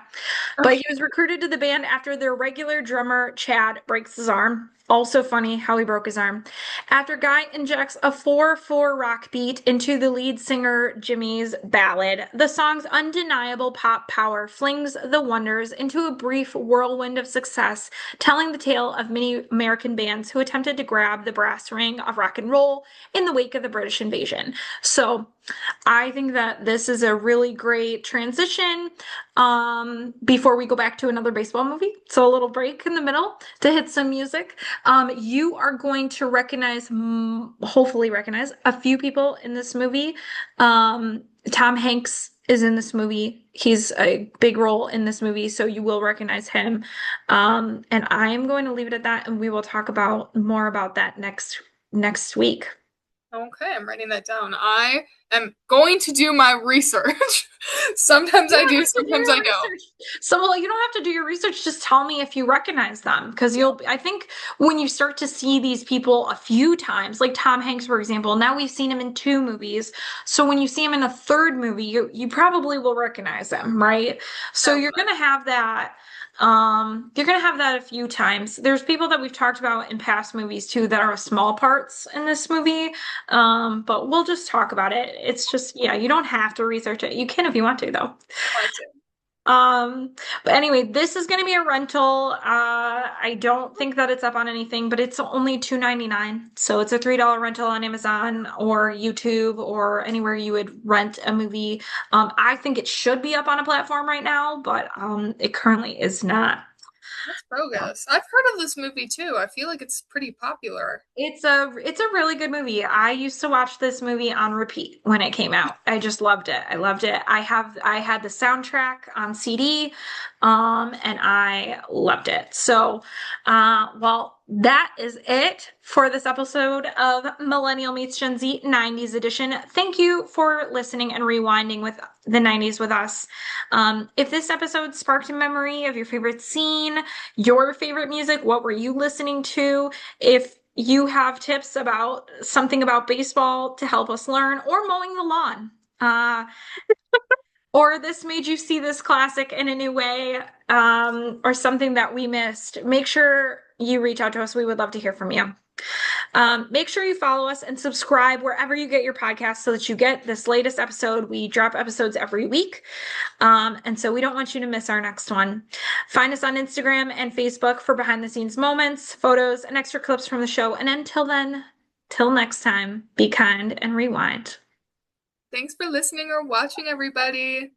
But he Okay. was recruited to the band after their regular drummer, Chad, breaks his arm. Also funny how he broke his arm. After Guy injects a 4/4 rock beat into the lead singer Jimmy's ballad, the song's undeniable pop power flings the Wonders into a brief whirlwind of success, telling the tale of many American bands who attempted to grab the brass ring of rock and roll in the wake of the British invasion. So I think that this is a really great transition, before we go back to another baseball movie. So a little break in the middle to hit some music. You are going to recognize, hopefully recognize, a few people in this movie. Tom Hanks is in this movie. He's a big role in this movie, so you will recognize him. And I'm going to leave it at that, and we will talk about more about that next week. Okay, I'm writing that down. I am going to do my research. Sometimes You I don't do, have to do sometimes I your don't. research. So, well, you don't have to do your research. Just tell me if you recognize them. Because I think when you start to see these people a few times, like Tom Hanks, for example, now we've seen him in two movies. So when you see him in a third movie, you probably will recognize him, right? So you're Definitely. gonna have that. You're gonna have that a few times. There's people that we've talked about in past movies too that are small parts in this movie. But we'll just talk about it. It's just, yeah, you don't have to research it. You can if you want to, though. Want to. Um, but anyway, this is going to be a rental. I don't think that it's up on anything, but it's only $2.99. So it's a $3 rental on Amazon or YouTube or anywhere you would rent a movie. I think it should be up on a platform right now, but it currently is not. That's bogus. I've heard of this movie too. I feel like it's pretty popular. It's a really good movie. I used to watch this movie on repeat when it came out. I just loved it. I loved it. I had the soundtrack on CD, and I loved it. So, well, that is it for this episode of Millennial Meets Gen Z 90s edition. Thank you for listening and rewinding with the 90s with us. If this episode sparked a memory of your favorite scene, your favorite music, what were you listening to? If you have tips about something about baseball to help us learn, or mowing the lawn, or this made you see this classic in a new way, or something that we missed, make sure you reach out to us. We would love to hear from you. Make sure you follow us and subscribe wherever you get your podcasts so that you get this latest episode. We drop episodes every week. And so we don't want you to miss our next one. Find us on Instagram and Facebook for behind the scenes moments, photos, and extra clips from the show. And until then, till next time, be kind and rewind. Thanks for listening or watching, everybody.